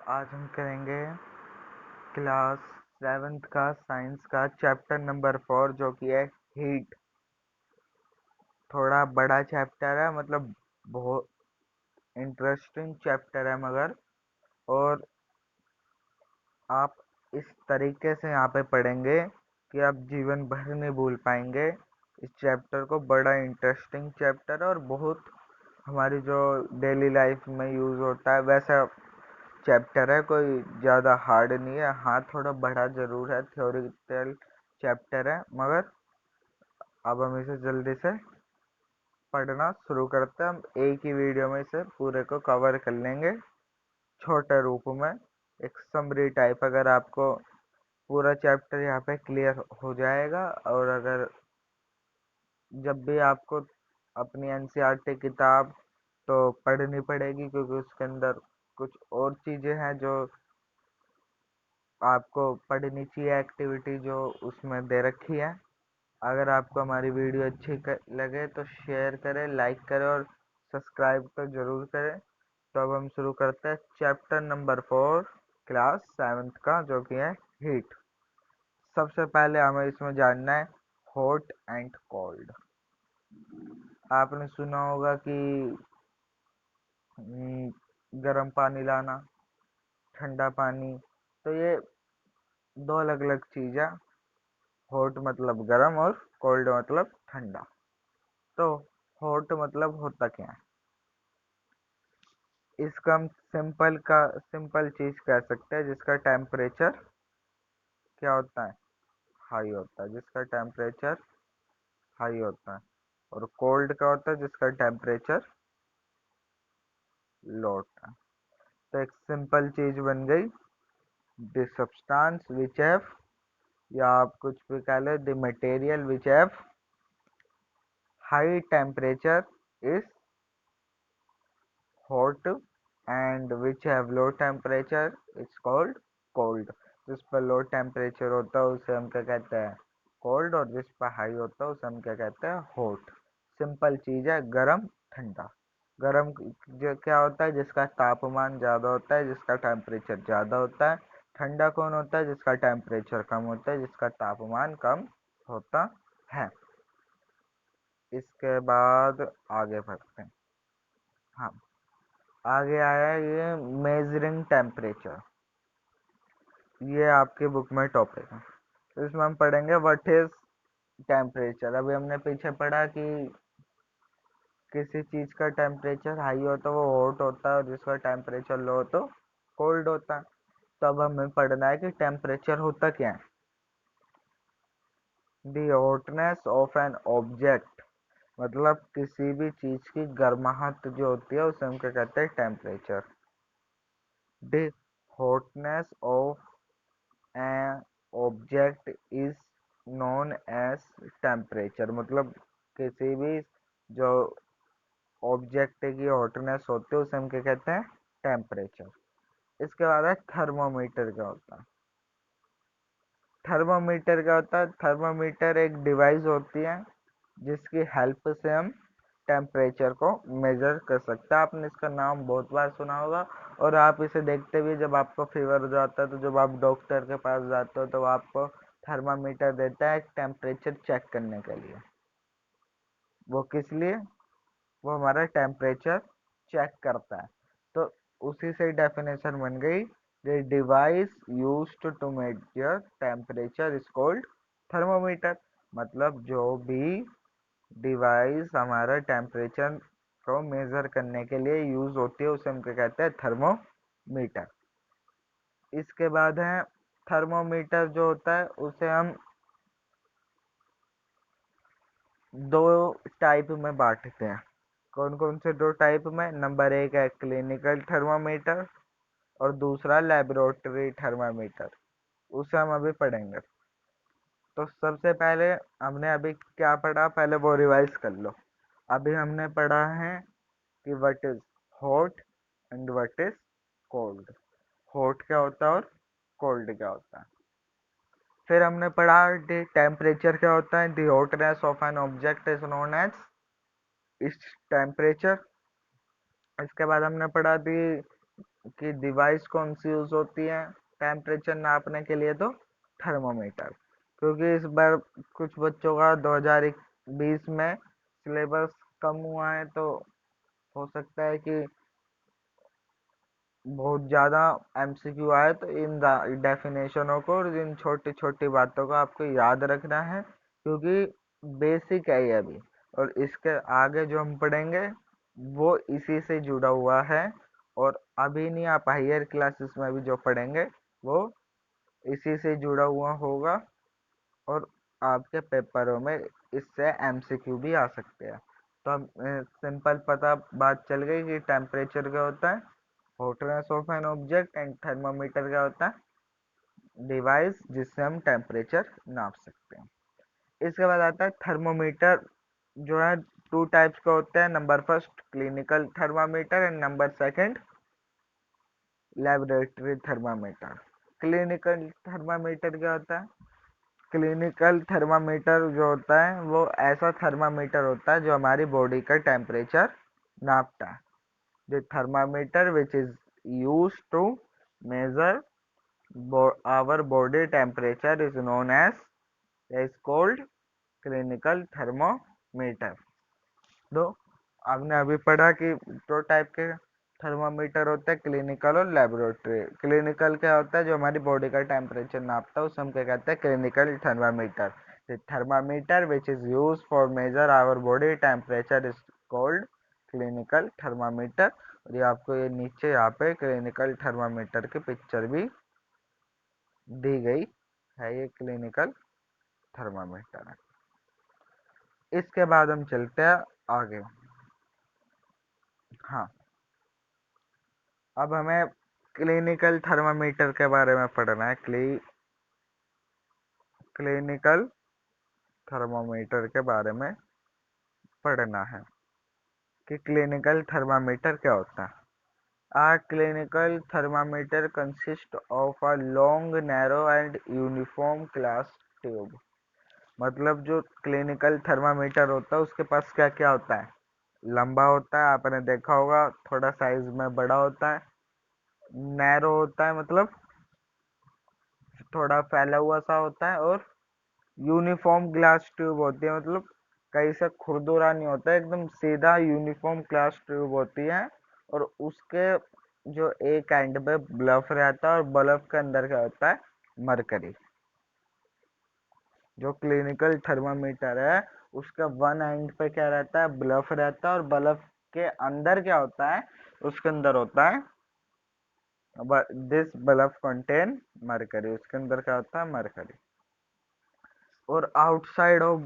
आज हम करेंगे क्लास 7th का साइंस का चैप्टर नंबर 4 जो कि है हीट। थोड़ा बड़ा चैप्टर है, मतलब बहुत इंटरेस्टिंग चैप्टर है मगर। और आप इस तरीके से यहाँ पे पढ़ेंगे कि आप जीवन भर नहीं भूल पाएंगे इस चैप्टर को। बड़ा इंटरेस्टिंग चैप्टर है और बहुत हमारी जो डेली लाइफ में यूज़ होता है वैसा चैप्टर है। कोई ज़्यादा हार्ड नहीं है। हाँ, थोड़ा बड़ा ज़रूर है, थ्योरिटिकल चैप्टर है, मगर अब हम इसे जल्दी से पढ़ना शुरू करते हैं। हम एक ही वीडियो में इसे पूरे को कवर कर लेंगे, छोटे रूप में, एक समरी टाइप। अगर आपको पूरा चैप्टर यहाँ पे क्लियर हो जाएगा, और अगर जब भी आपको अपनी एनसीईआरटी किताब तो पढ़नी पड़ेगी, क्योंकि उसके अंदर कुछ और चीज़ें हैं जो आपको पढ़नी चाहिए, एक्टिविटी जो उसमें दे रखी है। अगर आपको हमारी वीडियो अच्छी लगे तो शेयर करें, लाइक करें और सब्सक्राइब तो ज़रूर करें। तो अब हम शुरू करते हैं चैप्टर नंबर 4 क्लास 7th का, जो कि है हीट। सबसे पहले हमें इसमें जानना है हॉट एंड कोल्ड। आपने सुना होगा कि गर्म पानी लाना, ठंडा पानी, तो ये दो अलग अलग चीज़ है। हॉट मतलब गर्म और कोल्ड मतलब ठंडा। तो हॉट मतलब होता क्या है, इसका हम सिंपल चीज कह सकते हैं, जिसका टेम्परेचर क्या होता है, हाई होता है। जिसका टेम्परेचर हाई होता है। और कोल्ड का होता है जिसका टेम्परेचर लो होता है। तो एक सिंपल चीज बन गई, द सब्सटेंस विच हैव, या आप कुछ भी कह लो, the material which have high temperature is hot, and which have low temperature it's called cold। जिस पर लो टेम्परेचर होता है उसे हम क्या कहते हैं, कोल्ड। और जिस पर हाई होता है उसे हम क्या कहते हैं, हॉट। सिंपल चीज़ है, गरम ठंडा। गरम जो क्या होता है, जिसका तापमान ज़्यादा होता है, जिसका टेम्परेचर ज़्यादा होता है। ठंडा कौन होता है, जिसका टेम्परेचर कम होता है, जिसका तापमान कम होता है। इसके बाद आगे बढ़ते हैं। हाँ, आगे आया है ये मेजरिंग टेम्परेचर। ये आपके बुक में टॉपिक है। तो इसमें हम पढ़ेंगे व्हाट इज टेम्परेचर। अभी हमने पीछे पढ़ा कि किसी चीज़ का टेम्परेचर हाई हो तो वो हॉट होता है, और जिसका टेम्परेचर लो हो तो कोल्ड होता है। तो अब हमें पढ़ना है कि टेम्परेचर होता क्या है। दी हॉटनेस ऑफ एन ऑब्जेक्ट, मतलब किसी भी चीज़ की गर्माहट जो होती है उसे हम क्या कहते हैं, temperature. The hotness of an object is known as temperature, मतलब किसी भी जो ऑब्जेक्ट की हॉटनेस होती है उसे हम क्या कहते हैं, टेम्परेचर। इसके बाद है थर्मोमीटर। क्या होता है थर्मोमीटर? क्या होता है, थर्मोमीटर एक डिवाइस होती है जिसकी हेल्प से हम टेम्परेचर को मेजर कर सकते हैं। आपने इसका नाम बहुत बार सुना होगा, और आप इसे देखते भी, जब आपको फीवर हो जाता है तो जब आप डॉक्टर के पास जाते हो तो वो आपको थर्मामीटर देता है टेम्परेचर चेक करने के लिए। वो किस लिए, वो हमारा टेम्परेचर चेक करता है। तो उसी से डेफिनेशन बन गई, the device used to measure temperature is called thermometer. मतलब जो भी डिवाइस हमारा टेम्परेचर को मेजर करने के लिए यूज होती है उसे हम क्या कहते हैं, थर्मोमीटर। इसके बाद है थर्मोमीटर जो होता है उसे हम दो टाइप में बांटते हैं। कौन कौन से दो टाइप में? नंबर एक है क्लिनिकल थर्मामीटर, और दूसरा लेबोरेटरी थर्मामीटर। उसे हम अभी पढ़ेंगे। तो सबसे पहले हमने अभी क्या पढ़ा, पहले वो रिवाइज कर लो। अभी हमने पढ़ा है कि what is hot and what is cold. Hot क्या होता है और कोल्ड क्या होता है। फिर हमने पढ़ा टेम्परेचर क्या होता है, the hotness of an object is known as its temperature. इसके बाद हमने पढ़ा दी कि डिवाइस कौन सी यूज होती है टेम्परेचर नापने के लिए, तो थर्मोमीटर। क्योंकि इस बार कुछ बच्चों का 2020 में सिलेबस कम हुआ है, तो हो सकता है कि बहुत ज़्यादा एमसीक्यू आए, तो इन डेफिनेशनों को और इन छोटी छोटी बातों को आपको याद रखना है, क्योंकि बेसिक है ये अभी। और इसके आगे जो हम पढ़ेंगे वो इसी से जुड़ा हुआ है, और अभी नहीं, आप हायर क्लासेस में भी जो पढ़ेंगे वो इसी से जुड़ा हुआ होगा, और आपके पेपरों में इससे एमसीक्यू भी आ सकते हैं। तो अब सिंपल पता बात चल गई कि टेम्परेचर क्या होता है, hotness of an object, and thermometer क्या होता है, डिवाइस जिससे हम टेम्परेचर नाप सकते हैं। इसके बाद आता है थर्मोमीटर, जो है टू टाइप्स का होता है। Number first clinical thermometer and number second laboratory thermometer. Clinical thermometer क्या होता है? क्लिनिकल थर्मामीटर जो होता है वो ऐसा थर्मामीटर होता है जो हमारी बॉडी का टेम्परेचर नापता है। The thermometer which is use to measure our body temperature is known as is called clinical thermometer। दो, आपने अभी पढ़ा कि दो टाइप के थर्मामीटर होते हैं, क्लिनिकल और लेबोरेटरी। क्लिनिकल क्या होता है? जो हमारी बॉडी का टेम्परेचर नापता है उसे हम क्या कहते हैं? Clinical thermometer. The thermometer which is use for measure our body temperature is called clinical thermometer. और ये आपको ये नीचे यहाँ पे क्लिनिकल थर्मामीटर की पिक्चर भी दी गई है, ये क्लिनिकल थर्मामीटर है। इसके बाद हम चलते हैं आगे। हाँ, अब हमें क्लिनिकल थर्मामीटर के बारे में पढ़ना है। क्लिनिकल थर्मामीटर के बारे में पढ़ना है कि क्लिनिकल थर्मामीटर क्या होता है। A clinical thermometer consists of a long, narrow and uniform glass tube। मतलब जो क्लिनिकल थर्मामीटर होता है उसके पास क्या क्या होता है? लंबा होता है, आपने देखा होगा, थोड़ा साइज में बड़ा होता है। नैरो होता है, मतलब थोड़ा फैला हुआ सा होता है। और यूनिफॉर्म ग्लास ट्यूब होती है, मतलब कहीं से खुरदुरा नहीं होता है, एकदम सीधा यूनिफॉर्म ग्लास ट्यूब होती है। और उसके जो एक एंड पे ब्लफ रहता है, और बल्ब के अंदर क्या होता है? मरकरी। जो क्लिनिकल थर्मामीटर है उसका वन एंड पे क्या रहता है? ब्लफ रहता है, और बल्ब के अंदर क्या होता है? उसके अंदर होता है दिस बल्ब कंटेन मरकरी। उसके अंदर क्या होता है? मरकरी। और आउटसाइड ऑफ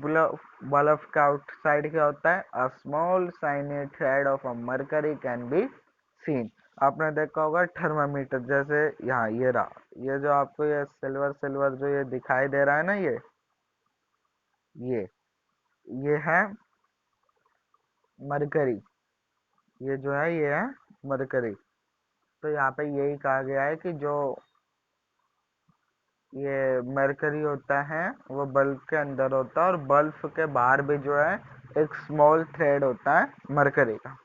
बल्ब का आउटसाइड क्या होता है? A small shiny thread of a mercury can be seen. आपने देखा होगा थर्मामीटर, जैसे यहाँ ये रहा, ये जो आपको ये सिल्वर सिल्वर जो ये दिखाई दे रहा है ना, ये ये है मरकरी। ये जो है ये है मरकरी। तो यहाँ पे यही कहा गया है कि जो ये मरकरी होता है वो बल्ब के अंदर होता है, और बल्ब के बाहर भी जो है एक स्मॉल थ्रेड होता है मरकरी का।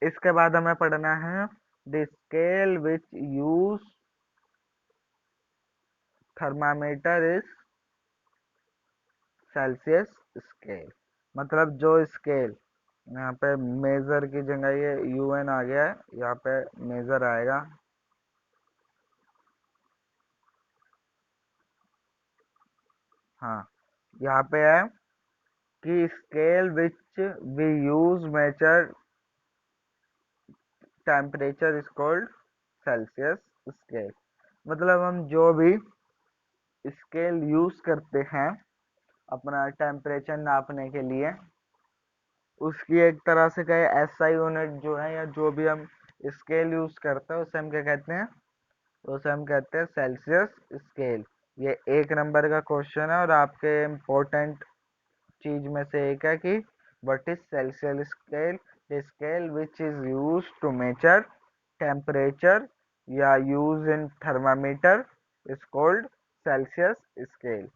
इसके बाद हमें पढ़ना है the scale which use thermometer is Celsius scale. मतलब जो स्केल यहाँ पे मेजर की जगह ये यूएन आ गया है, यहाँ पे मेजर आएगा। हाँ, यहाँ पे है कि scale which we use measure temperature is called Celsius scale. मतलब हम जो भी स्केल यूज करते हैं अपना टेम्परेचर नापने के लिए, उसकी एक तरह से कहे एसआई यूनिट जो है, या जो भी हम स्केल यूज करते हैं उसे हम क्या कहते हैं? उसे हम कहते हैं सेल्सियस स्केल। ये एक नंबर का क्वेश्चन है, और आपके इम्पोर्टेंट चीज में से एक है कि what is Celsius scale? The scale which is use to measure temperature या use in thermometer is called Celsius scale.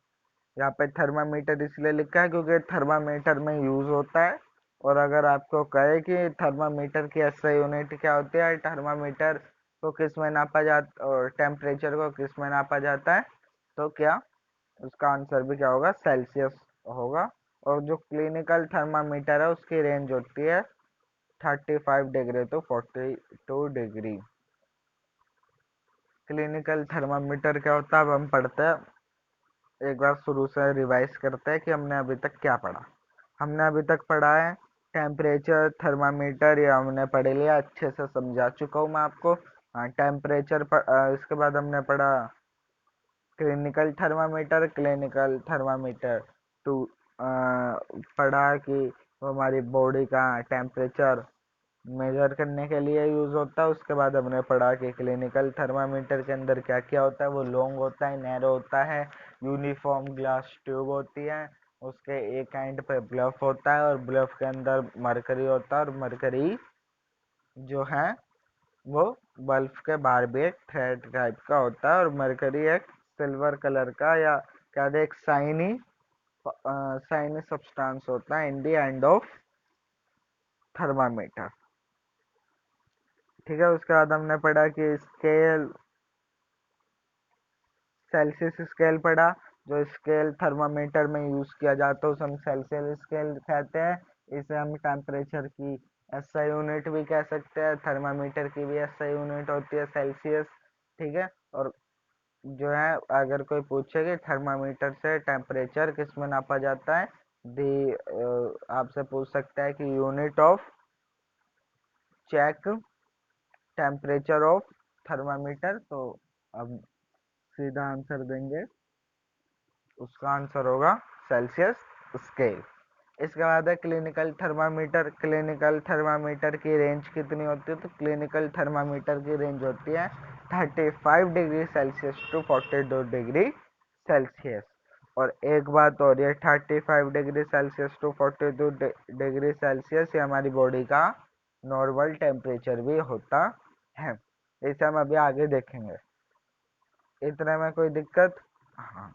यहाँ पे थर्मामीटर इसलिए लिखा है क्योंकि थर्मामीटर में यूज होता है, और अगर आपको कहे कि थर्मामीटर की एसआई यूनिट क्या होती है, थर्मामीटर को किस में नापा जाता और टेम्परेचर को किस में नापा जाता है, तो क्या उसका आंसर भी क्या होगा, सेल्सियस होगा। और जो क्लिनिकल थर्मामीटर है उसकी रेंज होती है 35 degree to 42 degree. Clinical thermometer क्या होता है, अब हम पढ़ते हैं, एक बार शुरू से रिवाइज करते हैं कि हमने अभी तक क्या पढ़ा। हमने अभी तक पढ़ा है टेम्परेचर थर्मामीटर, ये हमने पढ़ लिया, अच्छे से समझा चुका हूँ मैं आपको। हाँ, टेम्परेचर इसके बाद हमने पढ़ा क्लिनिकल थर्मामीटर टू पढ़ा कि वो हमारी बॉडी का टेम्परेचर मेजर करने के लिए यूज होता है। उसके बाद हमने पढ़ा कि क्लिनिकल थर्मामीटर के अंदर क्या क्या होता है, वो लॉन्ग होता है, नैरो होता है, यूनिफॉर्म ग्लास ट्यूब होती है, उसके एक एंड पे ब्लफ होता है और ब्लफ के अंदर मरकरी होता है, और मरकरी जो है वो बल्ब के बाहर भी एक थ्रेड टाइप का होता है, और मरकरी एक सिल्वर कलर का या क्या एक शाइनी सब्सटेंस होता है इन दी एंड ऑफ थर्मामीटर। ठीक है, उसके बाद हमने पढ़ा कि स्केल, सेल्सियस स्केल पढ़ा, जो स्केल थर्मामीटर में यूज किया जाता है उसे हम सेल्सियस स्केल कहते हैं। इसे हम टेम्परेचर की एसआई यूनिट भी कह सकते हैं, थर्मामीटर की भी एसआई यूनिट होती है सेल्सियस। ठीक है, और जो है अगर कोई पूछे कि थर्मामीटर से टेम्परेचर किस में नापा जाता है, दी आपसे पूछ सकता है कि unit of check temperature of thermometer, तो अब सीधा आंसर देंगे, उसका आंसर होगा सेल्सियस स्केल। इसके बाद है क्लिनिकल थर्मामीटर। क्लिनिकल थर्मामीटर की रेंज कितनी होती है, तो क्लिनिकल थर्मामीटर की रेंज होती है 35 degree Celsius to 42 degree Celsius. और एक बात और, ये 35 degree Celsius to 42 degree Celsius ये हमारी बॉडी का नॉर्मल टेम्परेचर भी होता है। इसे हम अभी आगे देखेंगे। इतने में कोई दिक्कत? हाँ,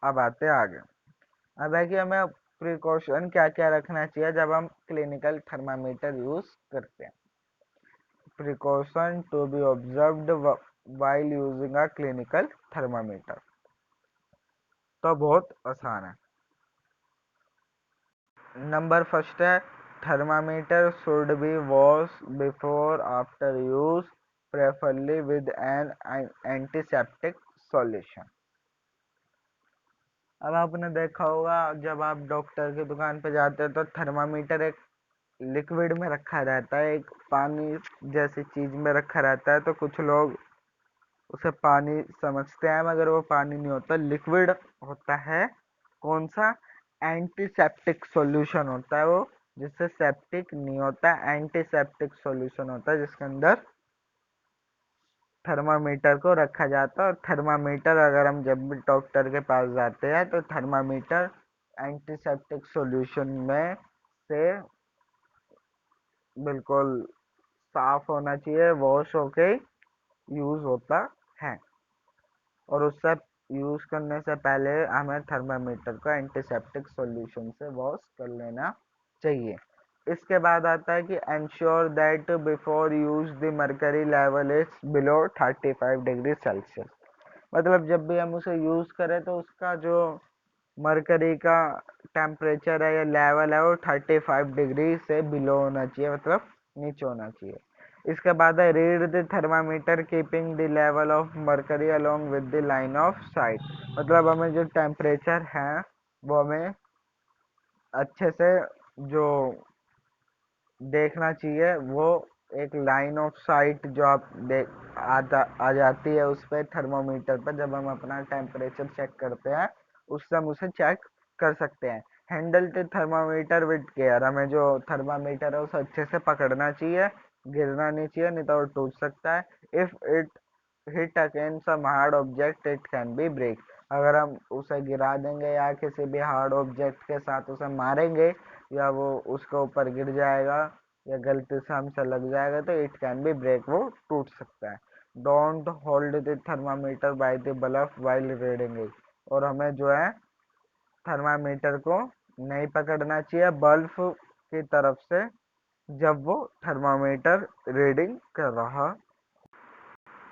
अब आते हैं आगे। अब है कि हमें प्रिकॉशन क्या क्या रखना चाहिए जब हम क्लिनिकल थर्मामीटर यूज करते हैं। Precaution to be observed while using a clinical thermometer, तो बहुत आसान है। नंबर फर्स्ट है, thermometer should be wash before after use, preferably with an antiseptic solution. अब आपने देखा होगा जब आप डॉक्टर की दुकान पे जाते हैं तो थर्मामीटर एक लिक्विड में रखा रहता है, एक पानी जैसी चीज में रखा रहता है, तो कुछ लोग उसे पानी समझते हैं मगर वो पानी नहीं होता, लिक्विड होता है। कौन सा? एंटीसेप्टिक सॉल्यूशन होता है वो, जिससे सेप्टिक नहीं होता, एंटीसेप्टिक सॉल्यूशन होता है जिसके अंदर थर्मामीटर को रखा जाता है। और थर्मामीटर अगर हम जब भी डॉक्टर के पास जाते हैं तो थर्मामीटर एंटीसेप्टिक सॉल्यूशन में से बिल्कुल साफ होना चाहिए, वॉश होके यूज होता है। और उससे यूज करने से पहले हमें थर्मामीटर को एंटीसेप्टिक सॉल्यूशन से वॉश कर लेना चाहिए। इसके बाद आता है कि ensure that before use the mercury level is below 35 degree Celsius. मतलब जब भी हम उसे यूज करें तो उसका जो मरकरी का टेम्परेचर है या लेवल है वो 35 डिग्री से बिलो होना चाहिए, मतलब नीचे होना चाहिए। इसके बाद है read the thermometer keeping the level of mercury along with the line of site. मतलब हमें जो टेम्परेचर है वो हमें अच्छे से जो देखना चाहिए, वो एक लाइन ऑफ साइट जो आप देख आ जाती है उस पर थर्मोमीटर पर, जब हम अपना टेम्परेचर चेक करते हैं उससे हम उसे चेक कर सकते हैं। Handle the thermometer with care. हमें जो थर्मामीटर है उसे अच्छे से पकड़ना चाहिए, गिरना नहीं चाहिए, नहीं तो वो टूट सकता है। If it hit against some hard object it can be break. अगर हम उसे गिरा देंगे या किसी भी हार्ड ऑब्जेक्ट के साथ उसे मारेंगे या वो उसके ऊपर गिर जाएगा या गलती से हमसे लग जाएगा तो इट कैन बी ब्रेक, वो टूट सकता है। Don't hold the thermometer by the bulb while reading it. और हमें जो है थर्मामीटर को नहीं पकड़ना चाहिए बल्ब की तरफ से जब वो थर्मामीटर रीडिंग कर रहा।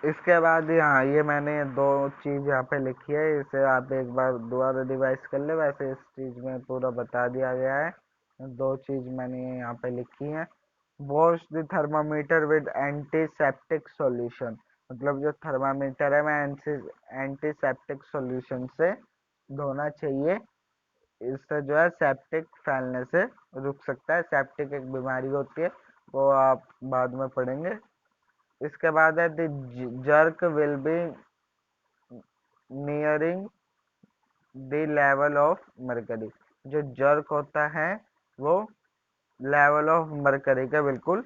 इसके बाद यहाँ ये मैंने दो चीज़ यहाँ पे लिखी है, इसे आप एक बार दोबारा रिवाइज कर ले। वैसे इस चीज़ में पूरा बता दिया गया है। दो चीज़ मैंने यहाँ पे लिखी है। Wash the thermometer with antiseptic solution, मतलब जो थर्मामीटर है मैं एंटीसेप्टिक सॉल्यूशन से धोना चाहिए। इससे जो है सेप्टिक फैलने से रुक सकता है। सेप्टिक एक बीमारी होती है, वो आप बाद में पढ़ेंगे। इसके बाद है the jerk will be nearing the level of mercury. जो जर्क होता है वो लेवल ऑफ मरकरी के बिल्कुल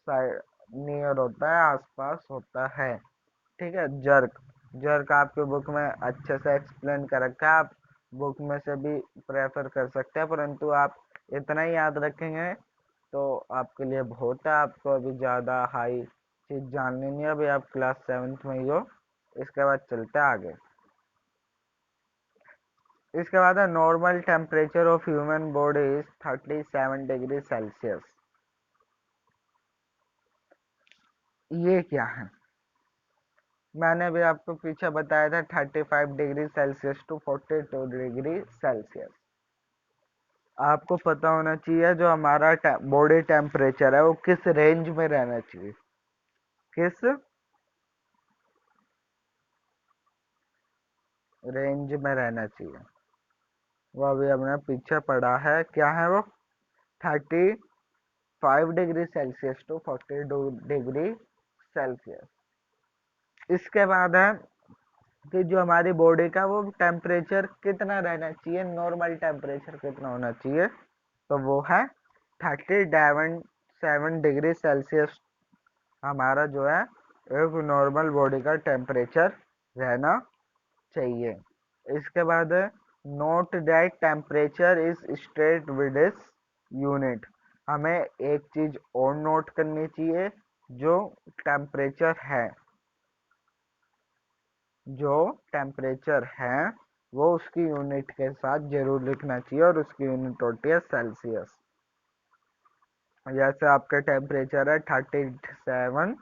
नियर होता है, आसपास होता है। ठीक है। जर्क, जर्क आपके बुक में अच्छे से एक्सप्लेन कर रखा है, आप बुक में से भी प्रेफर कर सकते हैं, परंतु आप इतना ही याद रखेंगे तो आपके लिए बहुत है। आपको अभी ज़्यादा हाई चीज़ जाननी नहीं है, अभी आप क्लास 7th में ही हो। इसके बाद चलते हैं आगे। इसके बाद है normal temperature of human body is 37 degree Celsius. ये क्या है? मैंने भी आपको पीछे बताया था 35 degree Celsius to 42 degree Celsius. आपको पता होना चाहिए जो हमारा बॉडी टेम्परेचर है वो किस रेंज में रहना चाहिए। किस रेंज में रहना चाहिए वो अभी हमने पीछे पढ़ा है। क्या है वो? 35 degree Celsius to 42 degree Celsius. इसके बाद है कि जो हमारी बॉडी का वो टेम्परेचर कितना रहना चाहिए, नॉर्मल टेम्परेचर कितना होना चाहिए, तो वो है 37 डिग्री सेल्सियस हमारा जो है एक नॉर्मल बॉडी का टेम्परेचर रहना चाहिए। इसके बाद है note that temperature is straight with इस यूनिट। हमें एक चीज और नोट करनी चाहिए, जो टेम्परेचर है, जो टेम्परेचर है वो उसकी यूनिट के साथ जरूर लिखना चाहिए, और उसकी यूनिट होती है सेल्सियस। जैसे आपका टेम्परेचर है 37,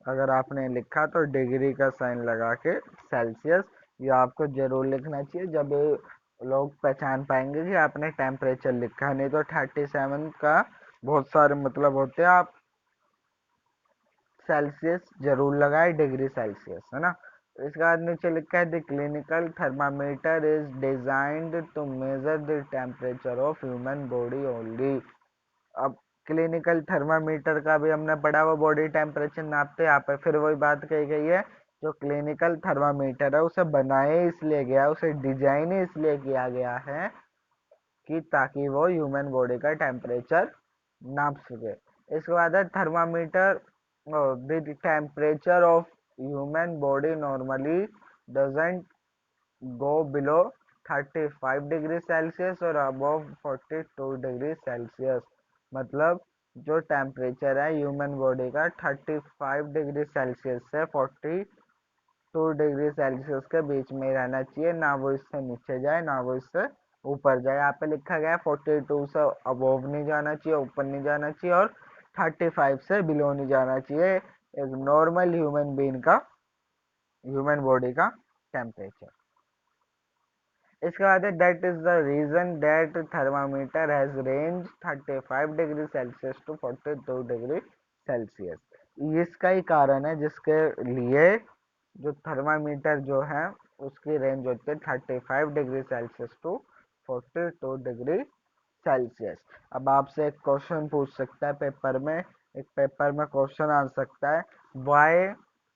अगर आपने लिखा तो डिग्री का साइन लगा के सेल्सियस, ये आपको जरूर लिखना चाहिए, जब लोग पहचान पाएंगे कि आपने टेम्परेचर लिखा। नहीं तो 37 का बहुत सारे मतलब होते हैं, आप सेल्सियस जरूर लगाए, डिग्री सेल्सियस, है ना। इसके बाद नीचे लिखा है the clinical thermometer is designed to measure the temperature of human body only. अब क्लिनिकल थर्मामीटर का भी हमने पढ़ा, वो बॉडी टेम्परेचर नापते। यहाँ पे फिर वही बात कही गई है, जो क्लिनिकल थर्मामीटर है उसे बनाया इसलिए गया, उसे डिजाइन इसलिए किया गया है कि ताकि वो ह्यूमन बॉडी का टेम्परेचर नाप सके। इसके बाद है thermometer the temperature of human body normally doesn't go below 35 degree Celsius और अबव 42 डिग्री सेल्सियस। मतलब जो टेम्परेचर है ह्यूमन बॉडी का 35 डिग्री सेल्सियस से 42 डिग्री सेल्सियस के बीच में रहना चाहिए, ना वो इससे नीचे जाए ना वो इससे ऊपर जाए। यहाँ पे लिखा गया है 42 से अबोव नहीं जाना चाहिए, ऊपर नहीं जाना चाहिए, और 35 से बिलो नहीं जाना चाहिए एक नॉर्मल ह्यूमन बॉडी का टेम्परेचर। इसके बाद है that is the reason that thermometer has range 35 degree Celsius to 42 degree Celsius. इसका ही कारण है जिसके लिए जो थर्मामीटर जो है उसकी रेंज होती है 35 degree Celsius to 42 degree Celsius. अब आपसे एक क्वेश्चन पूछ सकता है पेपर में, एक पेपर में क्वेश्चन आ सकता है, why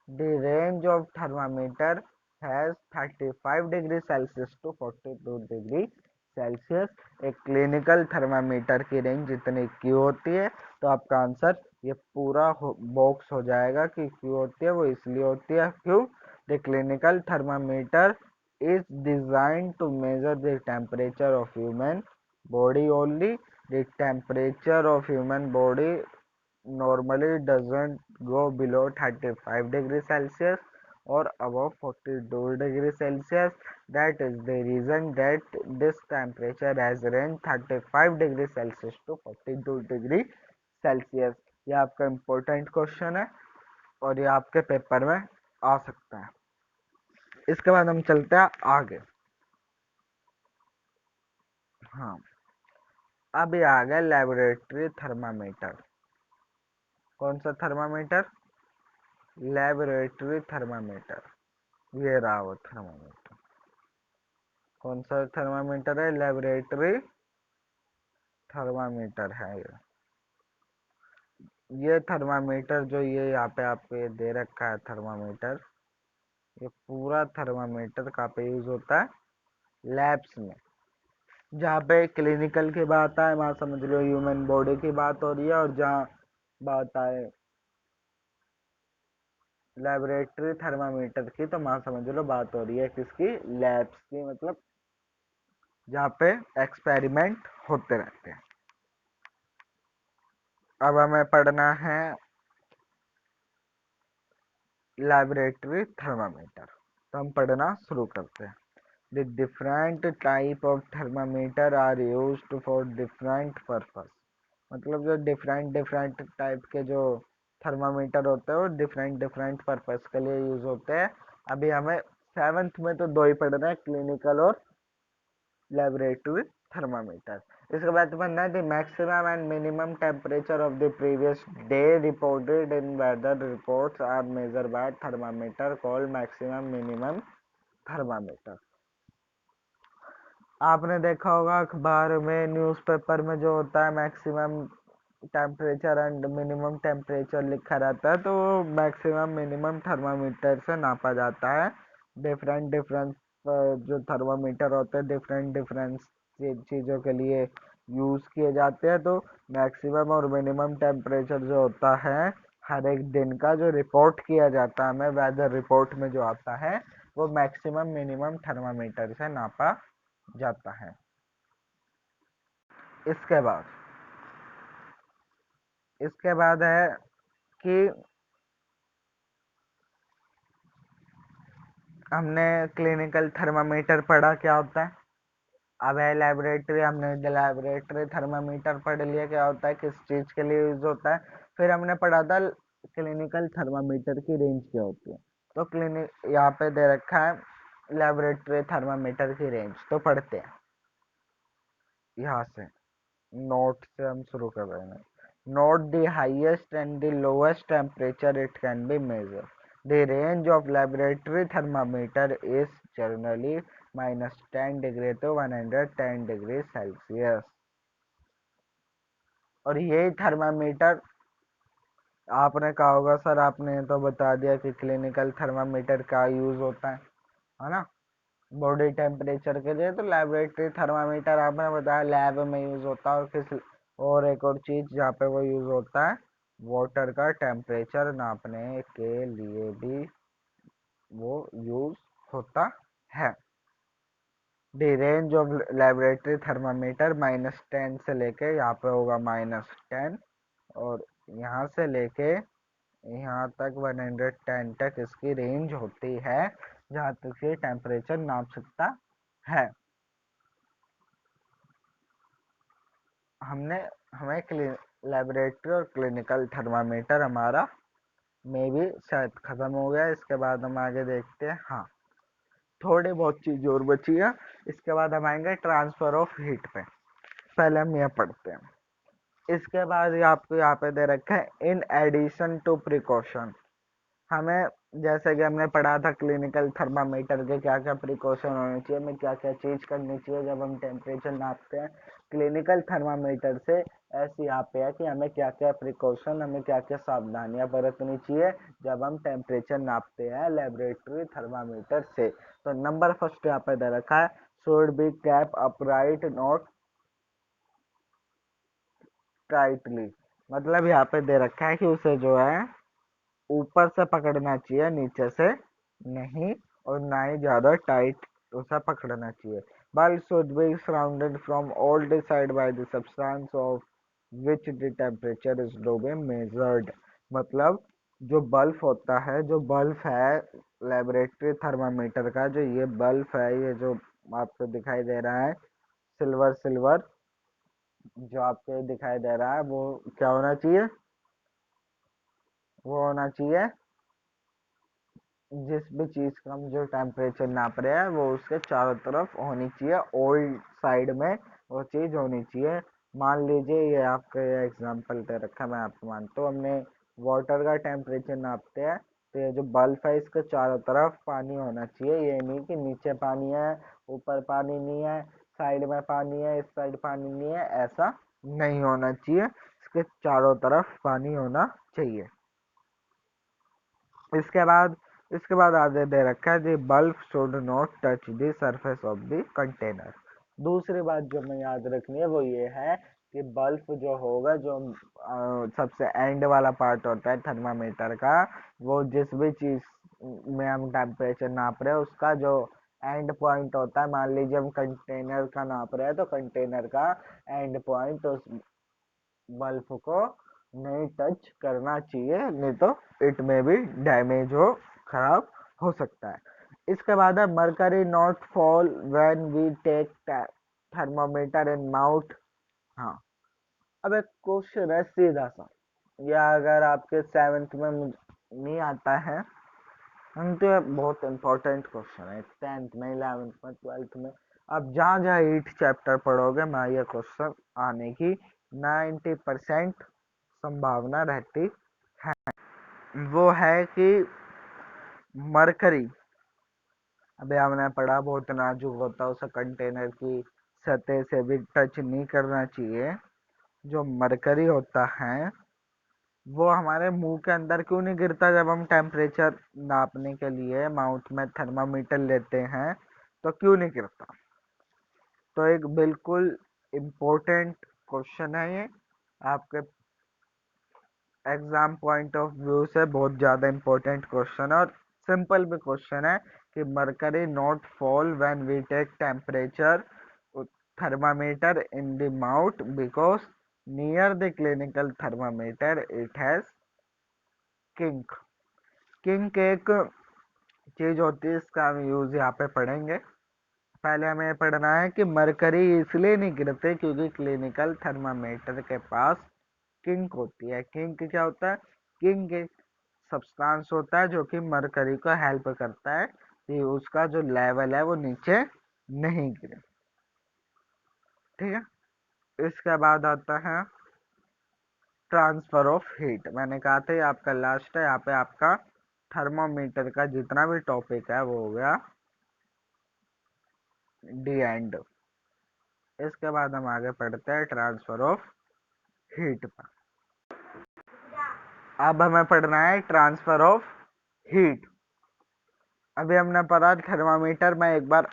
the range of thermometer has 35 degree Celsius to 42 degree Celsius. एक क्लिनिकल थर्मामीटर की रेंज इतनी क्यों होती है? तो आपका आंसर ये पूरा बॉक्स हो जाएगा कि क्यों होती है। वो इसलिए होती है, क्यों? The clinical thermometer is designed to measure the temperature of human body only. The temperature of human body normally doesn't go below 35 degree Celsius, or above 42 degree Celsius. That is the reason that this temperature has ranged 35 degree Celsius to 42 degree Celsius. ये आपका important question है और ये आपके paper में आ सकता है। इसके बाद हम चलते हैं आगे। हाँ, अब ये आ गया लेबोरेटरी थर्मामीटर। कौन सा थर्मामीटर? Laboratory thermometer. ये रहा वो थर्मामीटर। कौन सा थर्मामीटर है? लेबोरेटरी थर्मामीटर है ये थर्मामीटर जो ये यहाँ पे आपको ये दे रखा है थर्मामीटर, ये पूरा थर्मामीटर कहाँ पे यूज होता है? लैब्स में। जहाँ पे क्लिनिकल की बात आए वहाँ समझ लो ह्यूमन बॉडी की बात हो रही है, और जहाँ बात आए लेबोरेटरी थर्मामीटर की तो वहाँ समझ लो बात हो रही है किसकी? लैब्स की, मतलब जहाँ पे एक्सपेरिमेंट होते रहते हैं। अब हमें पढ़ना है लेबोरेटरी थर्मामीटर, तो हम पढ़ना शुरू करते हैं। The different type of thermometer are used for different purpose। मतलब जो डिफरेंट टाइप के जो थर्मामीटर होते हैं वो डिफरेंट पर्पस के लिए यूज होते हैं। अभी हमें 7th में तो दो ही पढ़ना है, क्लिनिकल और लेबोरेटरी थर्मामीटर। इसके बाद पढ़ना है the maximum and minimum temperature of the previous day reported in weather reports are measure by thermometer called maximum minimum thermometer. आपने देखा होगा अखबार में, न्यूज़पेपर में जो होता है maximum temperature and minimum temperature लिखा रहता है, तो मैक्सिमम मिनिमम थर्मामीटर से नापा जाता है। डिफरेंट जो थर्मामीटर होते हैं डिफरेंट चीज़ों के लिए यूज़ किए जाते हैं। तो मैक्सिमम और मिनिमम टेम्परेचर जो होता है हर एक दिन का जो रिपोर्ट किया जाता है हमें वेदर रिपोर्ट में जो आता है, वो मैक्सिमम मिनिमम थर्मामीटर से नापा जाता है। इसके बाद है कि हमने क्लिनिकल थर्मामीटर पढ़ा क्या होता है। अब है लेबोरेटरी, हमने लेबोरेटरी थर्मामीटर पढ़ लिया क्या होता है, किस चीज के लिए यूज होता है। फिर हमने पढ़ा था क्लिनिकल थर्मामीटर की रेंज क्या होती है। तो क्लिनिक यहाँ पे दे रखा है लेबोरेटरी थर्मामीटर की रेंज, तो पढ़ते हैं यहाँ से। नोट से हम शुरू कर रहे हैं। Note the highest and the lowest temperature it can be measure. The range of laboratory thermometer is generally -10 degree to 110 degree Celsius. और यही थर्मामीटर आपने कहा होगा सर आपने तो बता दिया कि क्लिनिकल थर्मामीटर का यूज होता है ना, बॉडी टेम्परेचर के लिए। तो लेबोरेटरी थर्मामीटर आपने बताया लैब में यूज होता है, और किस और एक और चीज जहाँ पे वो यूज होता है वाटर का टेम्परेचर नापने के लिए भी वो यूज होता है। The range of laboratory thermometer -10 से लेके यहाँ पे होगा -10, और यहाँ से लेके यहाँ तक 110 तक इसकी रेंज होती है जहाँ तक ये टेम्परेचर नाप सकता है। हमें लेबोरेटरी और क्लिनिकल थर्मामीटर हमारा में भी शायद खत्म हो गया। इसके बाद हम आगे देखते हैं। हाँ, थोड़ी बहुत चीज और बची है। इसके बाद हम आएंगे ट्रांसफर ऑफ हीट पे। पहले हम यह पढ़ते हैं। इसके बाद ये आपको यहाँ पे दे रखा है इन एडिशन टू प्रिकॉशन। हमें जैसे कि हमने पढ़ा था क्लिनिकल थर्मामीटर के क्या क्या प्रिकॉशन होने चाहिए, हमें क्या क्या चीज करनी चाहिए जब हम टेम्परेचर नापते हैं। क्लिनिकल थर्मामीटर से ऐसे यहाँ पे है कि हमें क्या क्या प्रिकॉशन, हमें क्या क्या सावधानियां बरतनी चाहिए जब हम टेम्परेचर नापते हैं लेबोरेटरी थर्मामीटर से। तो नंबर फर्स्ट यहाँ पे दे रखा है should be cap upright not tightly. मतलब यहाँ पे दे रखा है कि उसे जो है ऊपर से पकड़ना चाहिए, नीचे से नहीं, और ना ही ज्यादा टाइट उसे पकड़ना चाहिए। Bulb should be surrounded from all the side by the substance of which the temperature is to be measured। मतलब जो बल्ब होता है, जो बल्ब है लेबोरेटरी थर्मामीटर का, जो ये बल्ब है, ये जो आपको दिखाई दे रहा है सिल्वर सिल्वर, जो आपको दिखाई दे रहा है, वो क्या होना चाहिए? वो होना चाहिए जिस भी चीज का हम जो टेम्परेचर नाप रहे हैं वो उसके चारों तरफ होनी चाहिए, ओल्ड साइड में वो चीज होनी चाहिए। मान लीजिए ये आपका ये एग्जांपल दे रखा है, मैं आपको मानता हूँ, हमने वाटर का टेम्परेचर नापते हैं, तो ये जो बल्ब है इसके चारों तरफ पानी होना चाहिए। ये नहीं कि नीचे पानी है, ऊपर पानी नहीं है, साइड में पानी है, इस साइड पानी नहीं है, ऐसा नहीं होना चाहिए। इसके चारों तरफ पानी होना चाहिए। इसके बाद इसके बाद आगे दे रखा है दी bulb should not touch the surface of the container. दूसरी बात जो हमें याद रखनी है वो ये है कि बल्ब जो होगा, जो सबसे एंड वाला पार्ट होता है थर्मामीटर का, वो जिस भी चीज में हम टेम्परेचर नाप रहे हैं उसका जो एंड पॉइंट होता है, मान लीजिए हम कंटेनर का नाप रहे हैं तो कंटेनर का एंड पॉइंट उस बल्ब को नहीं टच करना चाहिए, नहीं तो इट में भी डैमेज हो, खराब हो सकता है। इसके बाद है mercury not fall when we take thermometer in mouth. हाँ, अब एक क्वेश्चन है सीधा सा, या अगर आपके 7th में नहीं आता है, हम तो ये बहुत इंपॉर्टेंट क्वेश्चन है, 10th में, 11th में, 12th में, आप जहाँ जहाँ 8 चैप्टर पढ़ोगे मैं ये क्वेश्चन आने की 90% संभावना रहती है। वो है कि मरकरी, अभी हमने पढ़ा बहुत नाजुक होता है, उसे कंटेनर की सतह से भी टच नहीं करना चाहिए। जो मरकरी होता है वो हमारे मुंह के अंदर क्यों नहीं गिरता? जब हम टेम्परेचर नापने के लिए माउथ में थर्मामीटर लेते हैं तो क्यों नहीं गिरता? तो एक बिल्कुल इम्पोर्टेंट क्वेश्चन है ये, आपके एग्जाम पॉइंट ऑफ व्यू से बहुत ज़्यादा इम्पोर्टेंट क्वेश्चन है, और सिंपल भी क्वेश्चन है कि mercury not fall when we take temperature thermometer in the mouth because near the clinical thermometer it has kink. Kink एक चीज होती है, इसका हम यूज यहाँ पे पढ़ेंगे। पहले हमें ये पढ़ना है कि मरकरी इसलिए नहीं गिरते क्योंकि क्लिनिकल थर्मामीटर के पास किंक होती है। किंक क्या होता है? किंक एक सब्सटेंस होता है जो कि मरकरी को हेल्प करता है कि उसका जो लेवल है वो नीचे नहीं गिरे। ठीक है, इसके बाद आता है ट्रांसफर ऑफ हीट। मैंने कहा था ये आपका लास्ट है, यहाँ पे आपका थर्मामीटर का जितना भी टॉपिक है वो हो गया डी एंड। इसके बाद हम आगे पढ़ते हैं ट्रांसफर ऑफ हीट पर। अब हमें पढ़ना है ट्रांसफर ऑफ हीट। अभी हमने पढ़ा थर्मामीटर में, एक बार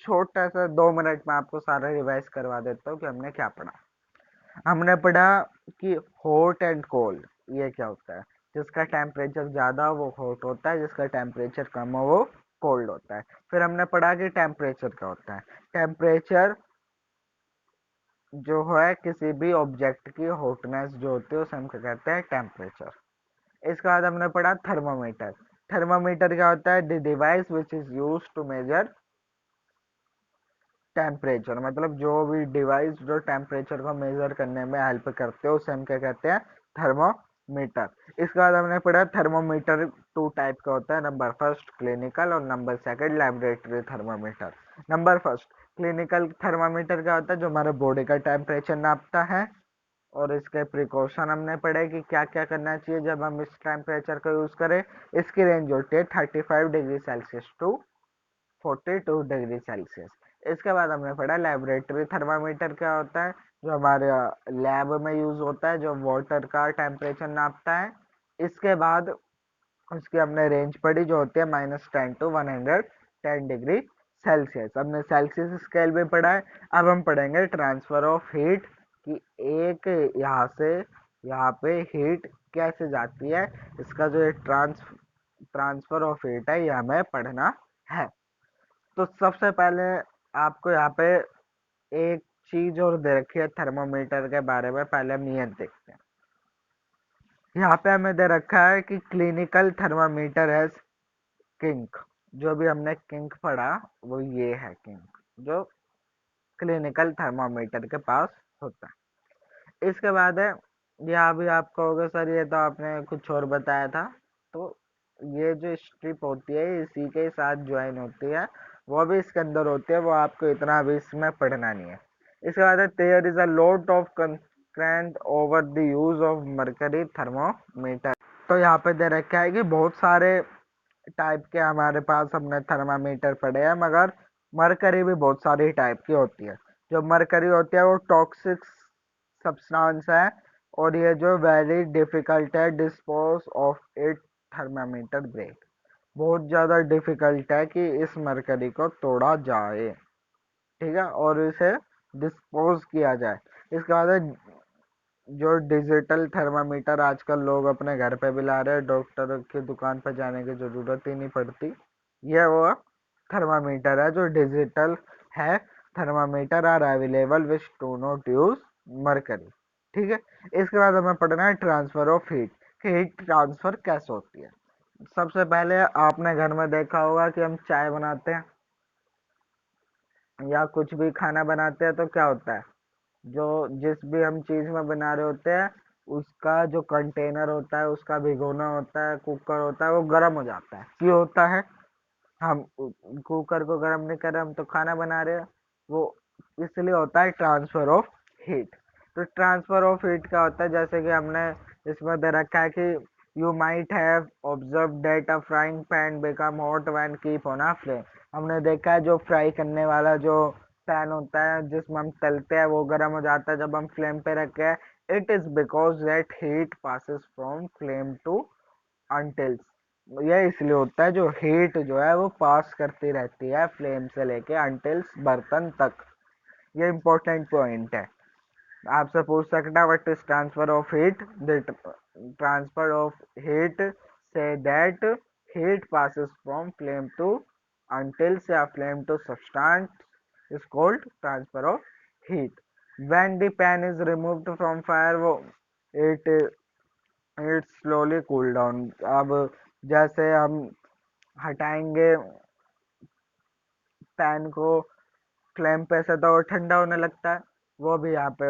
छोटा सा 2 मिनट में आपको सारा रिवाइज करवा देता हूँ कि हमने क्या पढ़ा। हमने पढ़ा कि हॉट एंड कोल्ड ये क्या होता है। जिसका टेम्परेचर ज़्यादा हो वो हॉट होता है, जिसका टेम्परेचर कम हो वो कोल्ड होता है। फिर हमने पढ़ा कि टेम्परेचर क्या होता है। टेम्परेचर जो है किसी भी ऑब्जेक्ट की हॉटनेस जो होती है उसे हम क्या कहते हैं? टेम्परेचर। इसके बाद हमने पढ़ा थर्मामीटर। थर्मामीटर क्या होता है? The device which is use to measure temperature, मतलब जो भी डिवाइस जो टेम्परेचर को मेजर करने में हेल्प करते हो उसे हम क्या कहते हैं? थर्मोमीटर। इसके बाद हमने पढ़ा थर्मोमीटर 2 टाइप का होता है, नंबर फर्स्ट क्लिनिकल और number second laboratory thermometer. Number first clinical thermometer क्या होता है? जो हमारे बॉडी का टेम्परेचर नापता है, और इसके प्रिकॉशन हमने पढ़े कि क्या क्या करना चाहिए जब हम इस टेम्परेचर को यूज करें। इसकी रेंज होती है 35 degree Celsius to 42 degree Celsius. इसके बाद हमने पढ़ा लेबोरेटरी थर्मामीटर क्या होता है, जो हमारे लैब में यूज होता है, जो वाटर का टेम्परेचर नापता है। इसके बाद उसकी हमने रेंज पढ़ी जो होती है -10 टू 110 डिग्री सेल्सियस। हमने सेल्सियस स्केल भी पढ़ा है। अब हम पढ़ेंगे ट्रांसफर ऑफ हीट, कि एक यहाँ से यहाँ पे हीट कैसे जाती है, इसका जो ट्रांसफर ऑफ हीट है ये हमें पढ़ना है। तो सबसे पहले आपको यहाँ पे एक चीज और दे रखी है थर्मोमीटर के बारे में, पहले हम ये देखते हैं। यहाँ पे हमें दे रखा है कि क्लिनिकल थर्मामीटर है किंक। जो भी हमने किंक पढ़ा वो ये है किंक, जो क्लिनिकल थर्मामीटर के पास होता है। इसके बाद है, यहाँ भी आप कहोगे सर ये तो आपने कुछ और बताया था, तो ये जो स्ट्रिप होती है इसी के साथ ज्वाइन होती है, वो भी इसके अंदर होती है, वो आपको इतना अभी इसमें पढ़ना नहीं है। इसके बाद है there is a lot of constraint over the use of mercury thermometer. तो यहाँ पे दे रखा है कि बहुत सारे टाइप के हमारे पास हमने थर्मामीटर पढ़े हैं, मगर मरकरी भी बहुत सारी टाइप की होती है। जो मरकरी होती है वो टॉक्सिक सब्सटेंस है, और ये जो वेरी डिफिकल्ट है dispose of it thermometer break. बहुत ज़्यादा डिफिकल्ट है कि इस मरकरी को तोड़ा जाए, ठीक है, और इसे डिस्पोज किया जाए। इसके बाद है जो डिजिटल थर्मामीटर आजकल लोग अपने घर पे भी ला रहे हैं, डॉक्टर की दुकान पर जाने की जरूरत ही नहीं पड़ती। यह वो थर्मामीटर है जो डिजिटल है। Thermometer are available which do not use mercury, ठीक है। इसके बाद हमें पढ़ना है ट्रांसफर ऑफ हीट, कि हीट ट्रांसफर कैसे होती है। सबसे पहले आपने घर में देखा होगा कि हम चाय बनाते हैं या कुछ भी खाना बनाते हैं, तो क्या होता है, जो जिस भी हम चीज़ में बना रहे होते हैं उसका जो कंटेनर होता है, उसका भिगोना होता है, कुकर होता है, वो गर्म हो जाता है। क्यों होता है? हम कुकर को गर्म नहीं कर रहे, हम तो खाना बना रहे हैं। वो इसलिए होता है ट्रांसफर ऑफ हीट। तो ट्रांसफर ऑफ हीट क्या होता है, जैसे कि हमने इसमें दे रखा है कि you might have observe that a frying pan become hot when keep on a flame. हमने देखा है जो फ्राई करने वाला जो पैन होता है जिसमें हम तलते हैं, वो गर्म हो जाता है जब हम फ्लेम पे रखते हैं। It is because that heat passes from flame to utensils. यह इसलिए होता है, जो हीट जो है वो पास करती रहती है फ्लेम से लेके अनटिल्स बर्तन तक। ये इंपॉर्टेंट पॉइंट है, आपसे पूछ सकता है what is transfer of heat. The transfer of heat say that heat passes from flame to until या flame to substance is called transfer of heat. When the pan is removed from fire, वो it it slowly cool down। अब जैसे हम हटाएंगे pan को flame पे से, तो वो ठंडा होने लगता है। वो भी यहाँ पे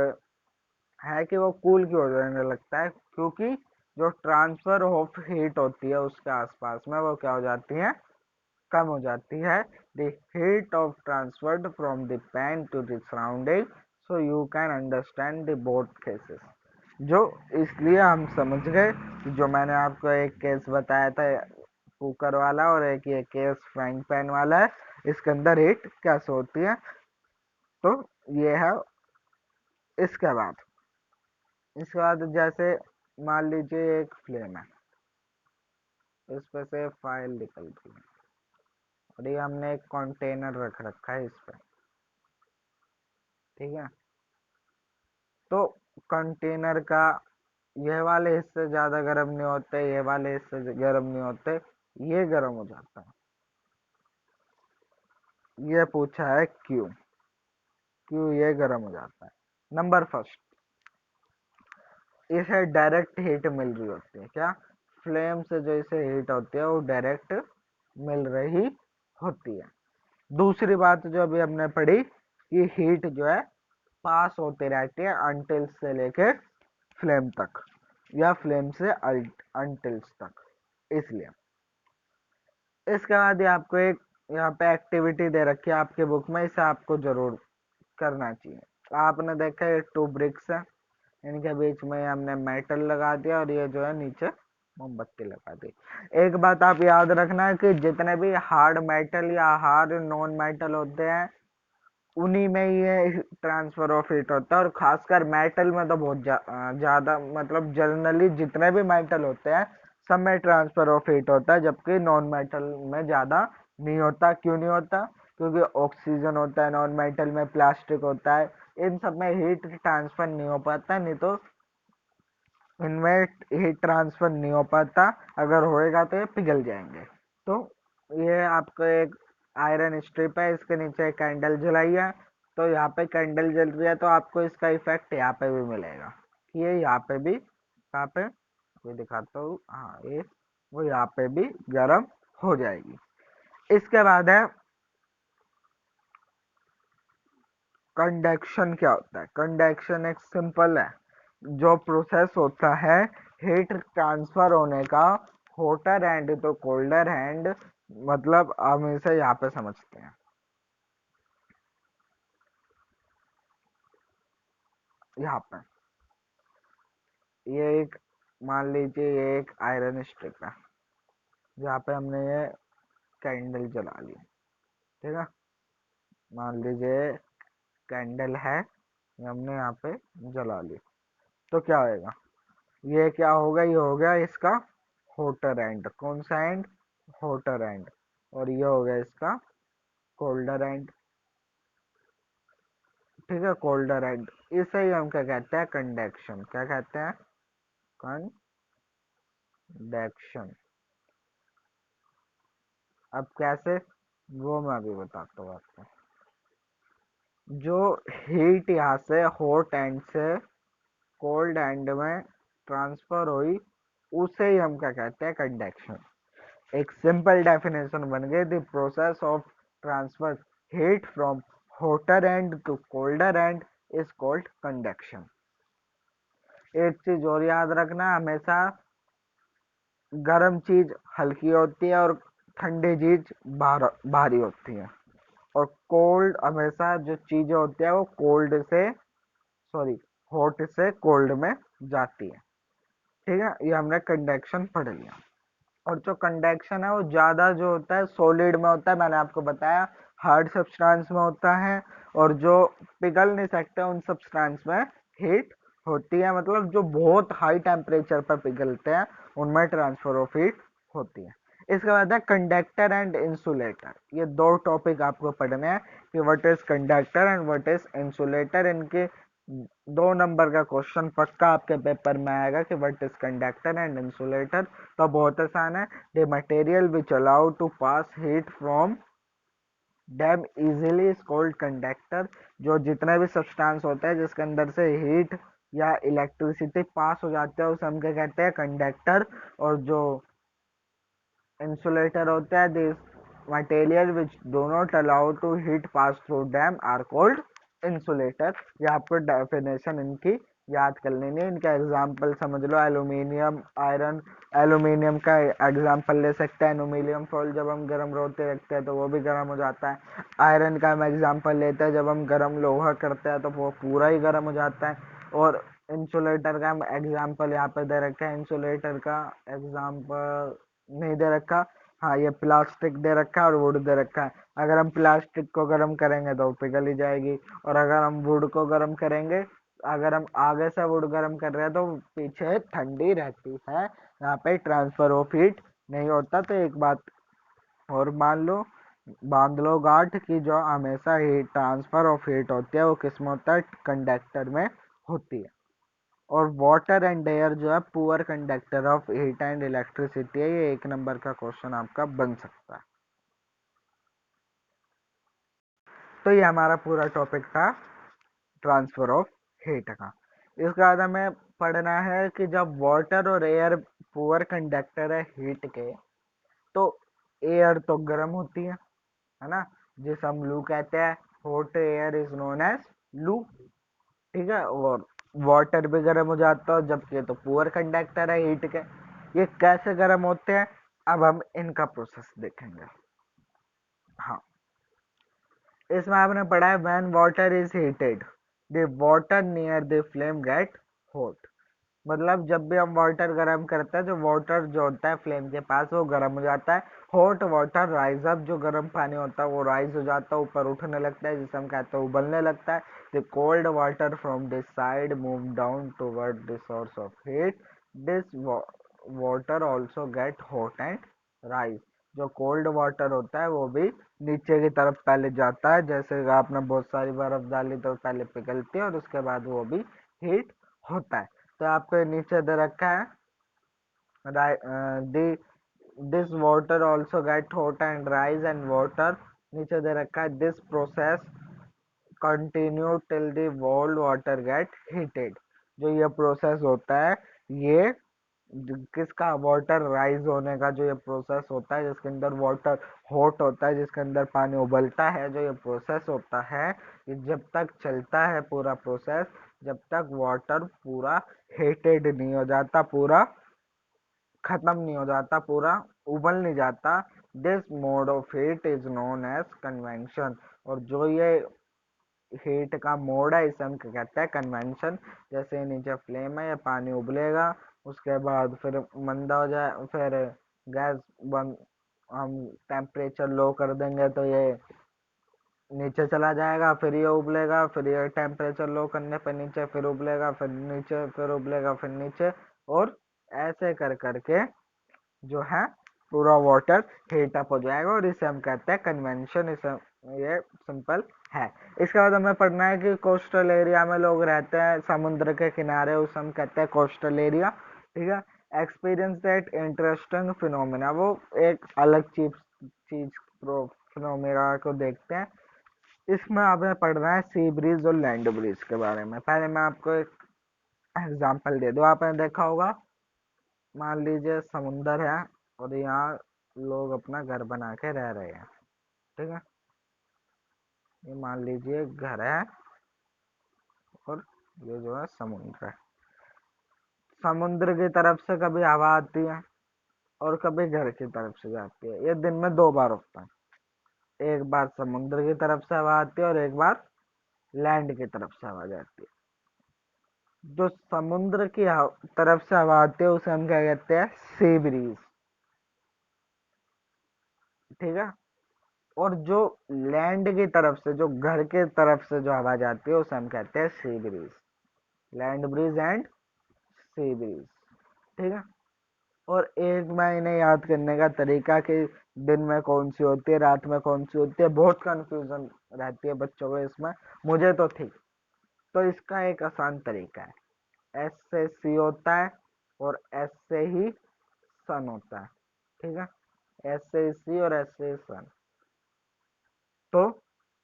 है कि वो कूल क्यों होने लगता है, क्योंकि जो ट्रांसफर ऑफ हीट होती है उसके आसपास में वो क्या हो जाती है, कम हो जाती है। The heat of transferred from the pan to the surrounding, so you can understand the both cases. जो इसलिए हम समझ गए कि जो मैंने आपको एक केस बताया था कुकर वाला, और एक ये केस फ्राइंग पैन वाला है, इसके अंदर हीट कैसे होती है। तो ये है। इसके बाद जैसे मान लीजिए एक फ्लेम है, इस पे से फाइल निकल रही है, और ये हमने एक कंटेनर रख रखा है इस पे, ठीक है। तो कंटेनर का ये वाले हिस्से ज्यादा गर्म नहीं होते, ये वाले हिस्से गर्म नहीं होते, ये गर्म हो जाता है। ये पूछा है क्यों, क्यों ये गर्म हो जाता है। नंबर फर्स्ट, इसे डायरेक्ट हीट मिल रही होती है। क्या? फ्लेम से जो इसे हीट होती है वो डायरेक्ट मिल रही होती है। दूसरी बात जो अभी हमने पढ़ी कि हीट जो है पास होती रहती है अनटिल्स से लेके फ्लेम तक, या फ्लेम से अनटिल्स तक, इसलिए। इसके बाद ये आपको एक यहाँ पे एक्टिविटी दे रखी है आपके बुक में, इसे आपको जरूर करना चाहिए। आपने देखा ये 2 ब्रिक्स है, इनके बीच में हमने मेटल लगा दिया, और ये जो है नीचे मोमबत्ती लगा दी। एक बात आप याद रखना है कि जितने भी हार्ड मेटल या हार्ड नॉन मेटल होते हैं उन्हीं में ये ट्रांसफर ऑफ हीट होता है, और खासकर मेटल में तो बहुत ज्यादा, मतलब जनरली जितने भी मेटल होते हैं सब में ट्रांसफर ऑफ हीट होता है, जबकि नॉन मेटल में ज्यादा नहीं होता। क्यों नहीं होता? क्योंकि ऑक्सीजन होता है नॉन मेटल में, प्लास्टिक होता है, इन सब में हीट ट्रांसफर नहीं हो पाता, नहीं तो इनमें हीट ट्रांसफर नहीं हो पाता। अगर होएगा तो ये पिघल जाएंगे। तो ये आपको एक आयरन स्ट्रिप है, इसके नीचे कैंडल जलाई है, तो यहाँ पे कैंडल जल रही है, तो आपको इसका इफेक्ट यहाँ पे भी मिलेगा कि ये यहाँ पे भी, यहाँ पे आपको दिखाता हूँ, हाँ ये वो यहाँ पे भी गर्म हो जाएगी। इसके बाद है कंडक्शन। क्या होता है कंडक्शन? एक सिंपल है, जो प्रोसेस होता है हीट ट्रांसफर होने का होटर एंड तो कोल्डर एंड, मतलब हम इसे यहाँ पे समझते हैं। यहाँ पे ये एक, मान लीजिए ये एक आयरन स्ट्रिप है, जहाँ पे हमने ये कैंडल जला ली, ठीक है। मान लीजिए कैंडल है, ये हमने यहाँ पे जला ली, तो क्या होएगा? ये क्या होगा? ये हो गया इसका होटर एंड। कौन सा एंड? Voter and. और ये हो गया इसका कोल्डर एंड, ठीक है, कोल्डर एंड। इसे ही हम क्या कहते हैं? कंडक्शन। क्या कहते हैं? कंडक्शन। अब कैसे, वो मैं अभी बताता हूँ आपको। जो हीट यहाँ से हॉट एंड से कोल्ड एंड में ट्रांसफर हुई, उसे ही हम क्या कहते हैं? कंडक्शन। एक सिंपल डेफिनेशन बन गई, the process of transfer heat from hotter end to colder end is called conduction. एक चीज और याद रखना, हमेशा गर्म चीज हल्की होती है और ठंडी चीज भारी होती है। और कोल्ड, हमेशा जो चीजें होती है वो कोल्ड से, सॉरी, हॉट से कोल्ड में जाती है, ठीक है। ये हमने कंडक्शन पढ़ लिया। और जो कंडक्शन है वो ज़्यादा जो होता है सॉलिड में होता है, मैंने आपको बताया हार्ड सब्सटेंस में होता है। और जो पिघल नहीं सकते उन सब्सटेंस में हीट होती है, मतलब जो बहुत हाई टेम्परेचर पर पिघलते हैं उनमें ट्रांसफर ऑफ हीट होती है। इसके बाद है कंडक्टर एंड इंसुलेटर। ये दो टॉपिक आपको पढ़ने हैं कि what is conductor and what is insulator. इनके 2 नंबर का क्वेश्चन पक्का आपके पेपर में आएगा कि what is conductor and insulator. तो बहुत आसान है, the material which allow to pass heat from them easily is called conductor. जो जितने भी सब्सटेंस होते हैं जिसके अंदर से हीट या इलेक्ट्रिसिटी पास हो जाते हैं उसे हम क्या कहते हैं? कंडक्टर। और जो इंसुलेटर होता है, this material which do not allow to heat pass through them are called insulator. ये आपको डेफिनेशन इनकी याद कर लेनी है। इनका एग्जांपल समझ लो, एल्यूमिनियम, आयरन। एल्यूमिनियम का एग्जांपल ले सकते हैं, एल्यूमिनियम फॉयल जब हम गर्म रोते रखते हैं तो वो भी गर्म हो जाता है। आयरन का हम एग्जांपल लेते हैं, जब हम गर्म लोहा करते हैं तो वो पूरा ही गर्म हो जाता है। और इंसुलेटर का हम एग्जांपल यहाँ पे दे रखा है, इंसुलेटर का एग्जांपल नहीं दे रखा, हाँ ये प्लास्टिक दे रखा है और वुड दे रखा है। अगर हम प्लास्टिक को गर्म करेंगे तो पिघल ही जाएगी, और अगर हम वुड को गर्म करेंगे, अगर हम आगे से वुड गर्म कर रहे हैं तो पीछे ठंडी रहती है, यहाँ पे ट्रांसफर ऑफ हीट नहीं होता। तो एक बात और मान लो, बांध लो गांठ की जो हमेशा हीट ट्रांसफर ऑफ हीट होती है वो किसमें होता है? कंडक्टर में होती है। और वाटर एंड एयर जो है poor conductor of heat and electricity है। ये 1 नंबर का क्वेश्चन आपका बन सकता है। तो ये हमारा पूरा टॉपिक था ट्रांसफर ऑफ हीट का। इसके बाद हमें पढ़ना है कि जब वाटर और एयर पुअर कंडक्टर है हीट के, तो एयर तो गर्म होती है ना, जिसे हम लू कहते हैं। Hot air is known as loo, ठीक है। और वाटर भी गर्म हो जाता है, जबकि ये तो पुअर कंडक्टर है हीट के। ये कैसे गर्म होते हैं, अब हम इनका प्रोसेस देखेंगे। हाँ, इसमें आपने पढ़ा है when water is heated the water near the flame get hot. मतलब जब भी हम वाटर गर्म करते हैं, जो वाटर जो होता है फ्लेम के पास वो गर्म हो जाता है। हॉट वाटर राइज अप, जो गर्म पानी होता है वो राइज हो जाता है, ऊपर उठने लगता है, जिसे हम कहते हैं उबलने लगता है। The cold water from this side move down toward the source of heat, this water also get hot and rise. जो कोल्ड वाटर होता है वो भी नीचे की तरफ पहले जाता है, जैसे आपने बहुत सारी बर्फ डाली तो पहले पिघलती है और उसके बाद वो भी हीट होता है। तो आपको नीचे दे रखा है, this water also get hot and rise and water, नीचे दे रखा है this process continue till the boiled water get heated. जो ये प्रोसेस होता है ये किसका, वाटर राइज होने का जो ये प्रोसेस होता है, जिसके अंदर वाटर हॉट होता है, जिसके अंदर पानी उबलता है, जो ये प्रोसेस होता है, ये जब तक चलता है पूरा प्रोसेस, जब तक वाटर पूरा हीटेड नहीं हो जाता, पूरा खत्म नहीं हो जाता, पूरा उबल नहीं जाता, this mode of heat is known as convention. और जो ये हीट का मोड है इसे हम क्या कहते हैं, कन्वेंशन। जैसे नीचे फ्लेम है, ये पानी उबलेगा, उसके बाद फिर मंदा हो जाए, फिर गैस बंद, हम टेम्परेचर लो कर देंगे तो ये नीचे चला जाएगा, फिर ये उबलेगा, फिर ये टेम्परेचर लो करने पर नीचे, फिर उबलेगा, फिर नीचे, फिर उबलेगा, फिर नीचे, और ऐसे कर करके जो है पूरा वाटर हीट अप हो जाएगा, और इसे हम कहते हैं कन्वेंशन। इसे ये सिंपल है। इसके बाद हमें पढ़ना है कि कोस्टल एरिया में लोग रहते हैं, समुद्र के किनारे, उसे हम कहते हैं कोस्टल एरिया। ठीक है। एक्सपीरियंस दैट इंटरेस्टिंग फिनोमिना, वो एक अलग चीज चीज फिनोमिना को देखते हैं। इसमें हमें पढ़ना है सी ब्रीज और लैंड ब्रीज के बारे में। पहले मैं आपको एक एग्जांपल दे दूं। आपने देखा होगा, मान लीजिए समुंदर है, और यहाँ लोग अपना घर बना के रह रहे हैं। ठीक है। ये मान लीजिए घर है, और ये जो है समुद्र है। समुद्र की तरफ से कभी हवा आती है, और कभी घर की तरफ से जाती है। ये दिन में 2 बार होता है, एक बार समुद्र की तरफ से हवा आती है, और एक बार लैंड की तरफ से हवा जाती है। जो समुद्र की तरफ से हवा आती है उसे हम क्या कहते हैं, सी ब्रीज। ठीक है। और जो लैंड की तरफ से, जो घर के तरफ से जो हवा जाती है उसे हम कहते हैं sea breeze. Land breeze and sea breeze. ठीक है। और एक महीने याद करने का तरीका कि दिन में कौन सी होती है, रात में कौन सी होती है, बहुत कंफ्यूजन रहती है बच्चों को इसमें, मुझे तो थी। तो इसका एक आसान तरीका है, एस से सी होता है, और एस से ही सन होता है। ठीक है। एस से सी और एस से सन। तो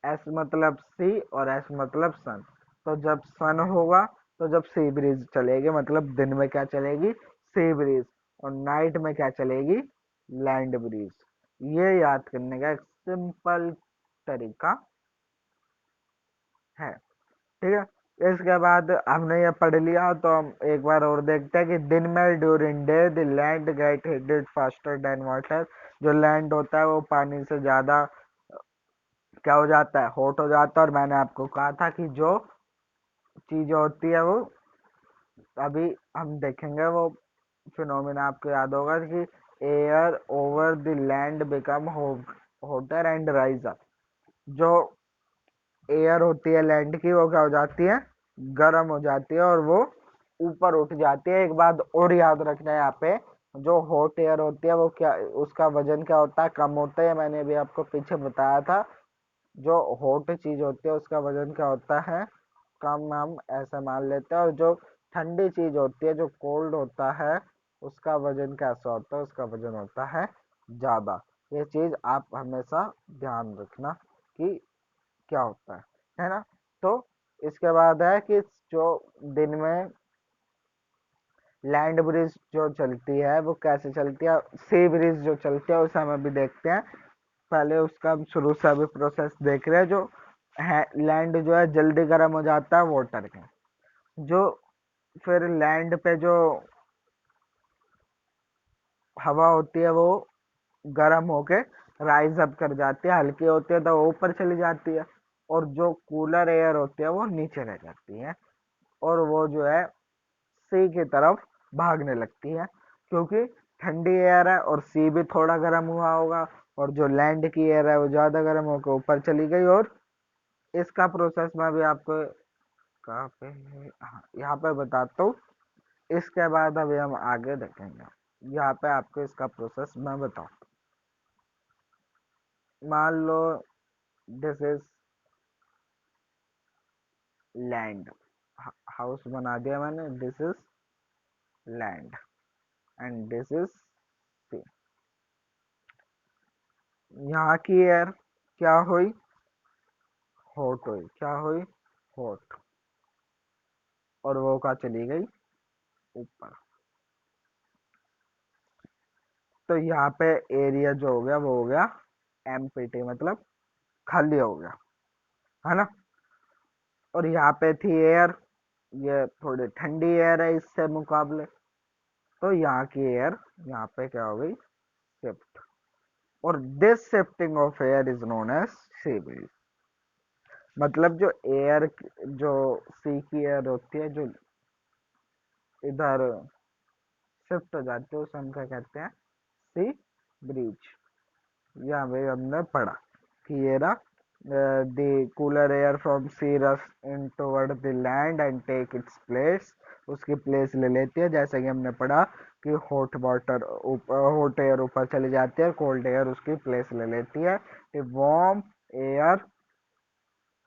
एस मतलब सी और एस मतलब सन। तो जब सन होगा तो जब सी ब्रीज चलेगी, मतलब दिन में क्या चलेगी, सी ब्रीज, और नाइट में क्या चलेगी, लैंड ब्रीज। ये याद करने का एक सिंपल तरीका है। ठीक है। इसके बाद हमने ये पढ़ लिया, तो हम एक बार और देखते हैं कि दिन में during day the land gate heated faster than water. जो लैंड होता है वो पानी से ज्यादा क्या हो जाता है, हॉट हो जाता है। और मैंने आपको कहा था कि जो चीज होती है वो अभी हम देखेंगे, वो फिनोमिना आपको याद होगा कि air over the land become voter and rise up. जो एयर होती है लैंड की, वो क्या हो जाती है, गर्म हो जाती है, और वो ऊपर उठ जाती है। एक बात और याद रखना है यहाँ पे, जो हॉट एयर होती है वो क्या, उसका वजन क्या होता है, कम होता है। मैंने भी आपको पीछे बताया था, जो हॉट चीज होती है उसका वजन क्या होता है, कम, हम ऐसा मान लेते हैं। और जो ठंडी चीज होती है, जो कोल्ड होता है, उसका वजन कैसा होता है, उसका वजन होता है ज्यादा। ये चीज आप हमेशा ध्यान रखना कि क्या होता है ना। तो इसके बाद है कि जो दिन में लैंड ब्रिज जो चलती है वो कैसे चलती है, सी ब्रिज जो चलती है उसे हम अभी देखते हैं। पहले उसका हम शुरू से अभी प्रोसेस देख रहे हैं। जो है लैंड जो है जल्दी गर्म हो जाता है वाटर के, जो फिर लैंड पे जो हवा होती है वो गर्म होके राइज अप कर जाती है, हल्की होती है तो वो ऊपर चली जाती है, और जो कूलर एयर होती है वो नीचे रह जाती है, और वो जो है सी की तरफ भागने लगती है, क्योंकि ठंडी एयर है और सी भी थोड़ा गर्म हुआ होगा, और जो लैंड की एयर है वो ज्यादा गर्म होकर ऊपर चली गई। और इसका प्रोसेस मैं भी आपको कहाँ पे है, हाँ यहाँ पे बताता हूँ। इसके बाद अभी हम आगे देखेंगे, यहाँ पे आपको इसका प्रोसेस मैं बताऊँ। मान लो दिस इज लैंड, हाउस बना दिया मैंने, this is land and this is sea. यहाँ की एयर क्या हुई, हॉट हुई, क्या हुई, हॉट, और वो का चली गई ऊपर। तो यहाँ पे एरिया जो हो गया वो हो गया एम्प्टी, मतलब खाली हो गया, है ना। और यहाँ पे थी एयर, ये थोड़ी ठंडी एयर है इससे मुकाबले, तो यहाँ की एयर यहाँ पे क्या हो गई, शिफ्ट। और this shifting of air is known as sea breeze. मतलब जो एयर, जो सी की एयर होती है जो इधर शिफ्ट हो जाती है उसे हम क्या कहते हैं, सी ब्रीज। यहाँ पे हमने पढ़ा कि ये ना the cooler air from sea rush in toward the land and take its place, उसकी प्लेस ले लेती है। जैसे कि हमने पढ़ा कि हॉट वाटर ऊपर, हॉट एयर ऊपर चली जाती है, कोल्ड एयर उसकी प्लेस ले लेती है। Warm air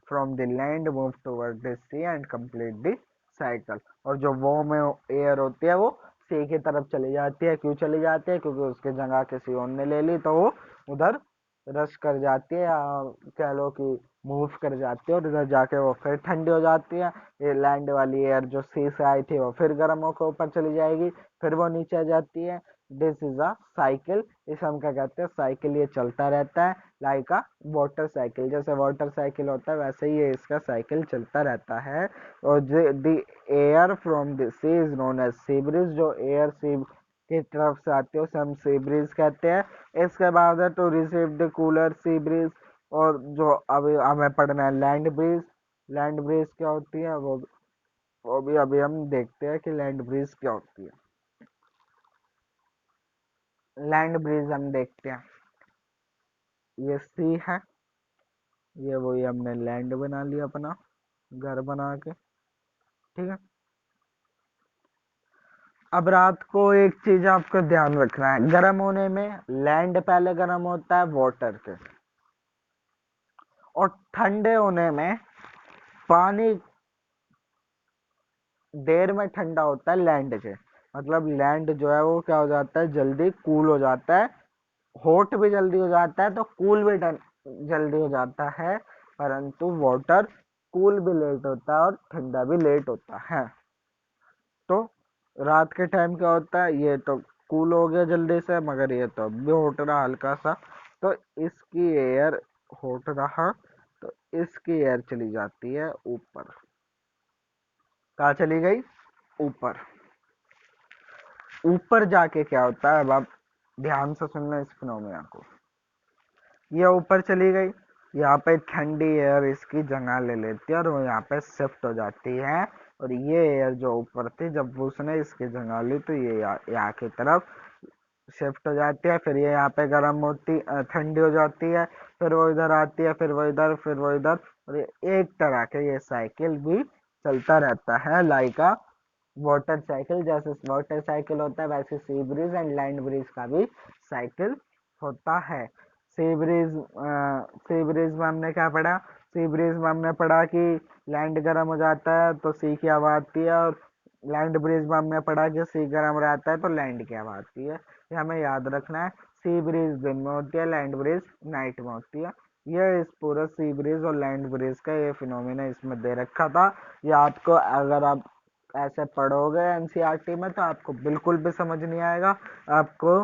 from the land move toward the sea and complete the cycle. और जो वार्म एयर होती है वो सी की तरफ चली जाती है। क्यों चली जाती है? क्योंकि उसकी जगह किसी और ने ले ली, तो वो उधर रश कर जाती है, या कह लो कि मूव कर जाती है, और इधर जाके वो फिर ठंडी हो जाती है। ये लैंड वाली एयर जो सी से आई थी वो फिर गर्म होकर ऊपर चली जाएगी, फिर वो नीचे आ जाती है। दिस इज अ साइकिल, इसे हम क्या कहते हैं, साइकिल। ये चलता रहता है लाइक अ वाटर साइकिल। जैसे वाटर साइकिल होता है वैसे ही ये इसका साइकिल चलता रहता है। और the air from the sea is known as sea breeze. जो एयर सी की तरफ से आती है उसे हम सी ब्रीज कहते हैं। इसके बाद है to receive the cooler sea breeze. और जो अभी हमें पढ़ना है लैंड ब्रीज। लैंड ब्रीज क्या होती है वो भी अभी हम देखते हैं कि लैंड ब्रीज क्या होती है। लैंड ब्रीज हम देखते हैं, ये सी है, ये वही हमने लैंड बना लिया अपना घर बना के, ठीक है। अब रात को एक चीज आपको ध्यान रखना है, गर्म होने में लैंड पहले गर्म होता है वाटर के, और ठंडे होने में पानी देर में ठंडा होता है लैंड के। मतलब लैंड जो है वो क्या हो जाता है, जल्दी कूल हो जाता है। हॉट भी जल्दी हो जाता है तो कूल भी जल्दी हो जाता है, परंतु वाटर कूल भी लेट होता है और ठंडा भी लेट होता है। तो रात के टाइम क्या होता है, ये तो कूल हो गया जल्दी से, मगर ये तो अब भी हॉट रहा हल्का सा, तो इसकी एयर हॉट रहा, तो इसकी एयर चली जाती है ऊपर। कहाँ चली गई? ऊपर। ऊपर जाके क्या होता है, अब आप ध्यान से सुनना इस फिनोमेना को। ये ऊपर चली गई, यहाँ पे ठंडी एयर इसकी जगह ले लेती है और वो यहाँ पे शिफ्ट हो जाती है। और ये एयर जो ऊपर थी जब उसने इसकी जगह ली तो ये यहाँ की तरफ शिफ्ट हो जाती है। फिर ये यहाँ पे गर्म होती, ठंडी हो जाती है, फिर वो इधर आती है, फिर वो इधर, फिर वो इधर। और ये एक तरह के ये साइकिल भी चलता रहता है लाइक अ वाटर साइकिल। जैसे वाटर साइकिल होता है वैसे सी ब्रिज एंड लैंड ब्रिज का भी साइकिल होता है। सी ब्रिज, सी ब्रिज में हमने क्या पढ़ा? सी ब्रिज में हमने पढ़ा कि लैंड गर्म हो जाता है तो सी की हवा आती है, और लैंड ब्रिज में हमने पढ़ा कि सी गर्म रहता है तो लैंड की हवा आती है। ये हमें याद रखना है। सी ब्रिज दिन में होती है, लैंड ब्रिज नाइट में होती है। ये इस पूरे सी ब्रिज और लैंड ब्रिज का ये फिनोमिना इसमें दे रखा था। ये आपको अगर आप ऐसे पढ़ोगे एनसीईआरटी में तो आपको बिल्कुल भी समझ नहीं आएगा। आपको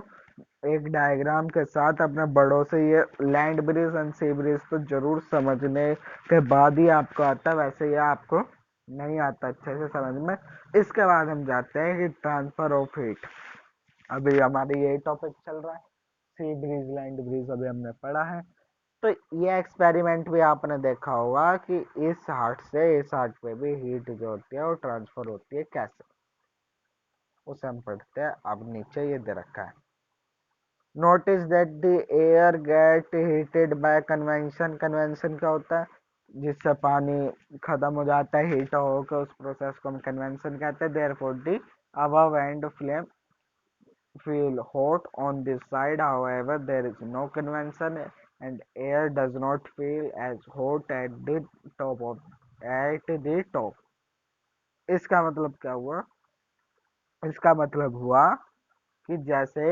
एक डायग्राम के साथ अपने बड़ों से ये land bridge and sea bridge तो जरूर समझने के बाद ही आपको आता है, वैसे ये आपको नहीं आता अच्छे से समझ में। इसके बाद हम जाते हैं कि ट्रांसफर ऑफ हीट। अभी हमारे ये टॉपिक चल रहा है, सी ब्रिज लैंड ब्रिज अभी हमने पढ़ा है। तो ये एक्सपेरिमेंट भी आपने देखा होगा कि इस हार्ट से इस हार्ट पे भी हीट जो होती है वो ट्रांसफर होती है कैसे, उसे हम पढ़ते हैं। अब नीचे ये दे रखा है, notice that the air gate heated bye convention. Convention क्या होता है? जिससे पानी खत्म हो जाता है हीट होकर, उस प्रोसेस को हम कन्वेंशन कहते हैं। Therefore the above end flame feel hot on this side, however there is no convection and air does not feel as hot at the top। इसका मतलब क्या हुआ? इसका मतलब हुआ कि जैसे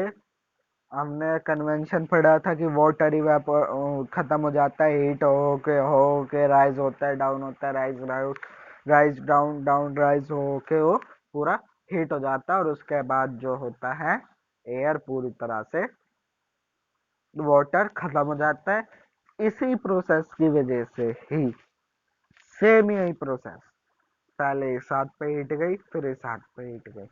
हमने कन्वेंशन पढ़ा था कि वाटर इवेपोर खत्म हो जाता है हीट हो के राइज होता है, डाउन होता है, rise rise down, down rise हो के वो पूरा हीट हो जाता है। और उसके बाद जो होता है एयर पूरी तरह से वाटर खत्म हो जाता है। इसी प्रोसेस की वजह से ही, सेम यही प्रोसेस, पहले इस हाथ पे हीट गई फिर इस हाथ पे हीट गई,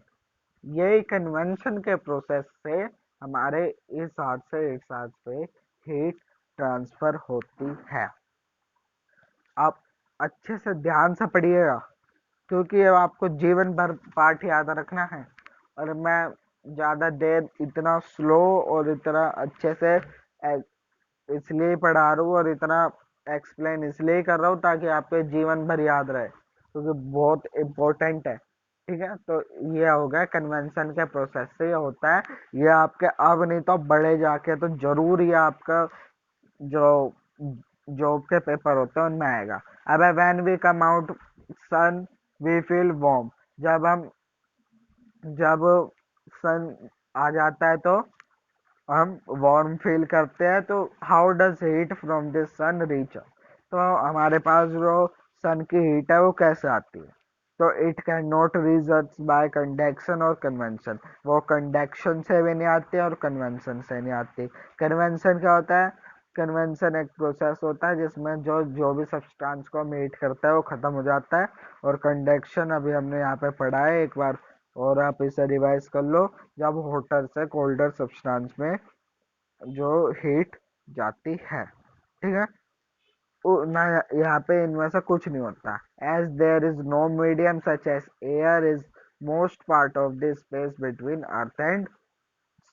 यही कन्वेंशन के प्रोसेस से हमारे इस हाथ से इस हाथ पे हीट ट्रांसफर होती है। आप अच्छे से ध्यान से पढ़िएगा, क्योंकि अब आपको जीवन भर पाठ याद रखना है। और मैं ज़्यादा देर इतना स्लो और इतना अच्छे से इसलिए पढ़ा रहा हूँ और इतना एक्सप्लेन इसलिए कर रहा हूँ ताकि आपके जीवन भर याद रहे, क्योंकि बहुत इम्पोर्टेंट है। ठीक है, तो ये हो गया कन्वेंशन के प्रोसेस से ये होता है। ये आपके अब नहीं तो बड़े जाके तो जरूर ये आपका जो जॉब के पेपर होते हैं उनमें आएगा। अब when we come out sun we feel warm, जब सन आ जाता है तो हम वार्म फील करते हैं। तो how does heat from this sun reach, तो हमारे पास जो सन की हीट है वो कैसे आती है। तो it can not reach by conduction और कन्वेंशन, वो कंडक्शन से भी नहीं आती और कन्वेंशन से नहीं आती। कन्वेंशन क्या होता है? कन्वेंशन एक प्रोसेस होता है जिसमें जो जो भी सब्सटेंस को हीट करता है वो खत्म हो जाता है। और कंडक्शन अभी हमने यहाँ पे पढ़ा है एक बार, और आप इसे रिवाइज कर लो। जब हॉटर से कोल्डर सब्सटेंस में जो हीट जाती है, ठीक है, ना यहाँ पे इनमें से कुछ नहीं होता। As there is no medium such as air is most part of the space between earth and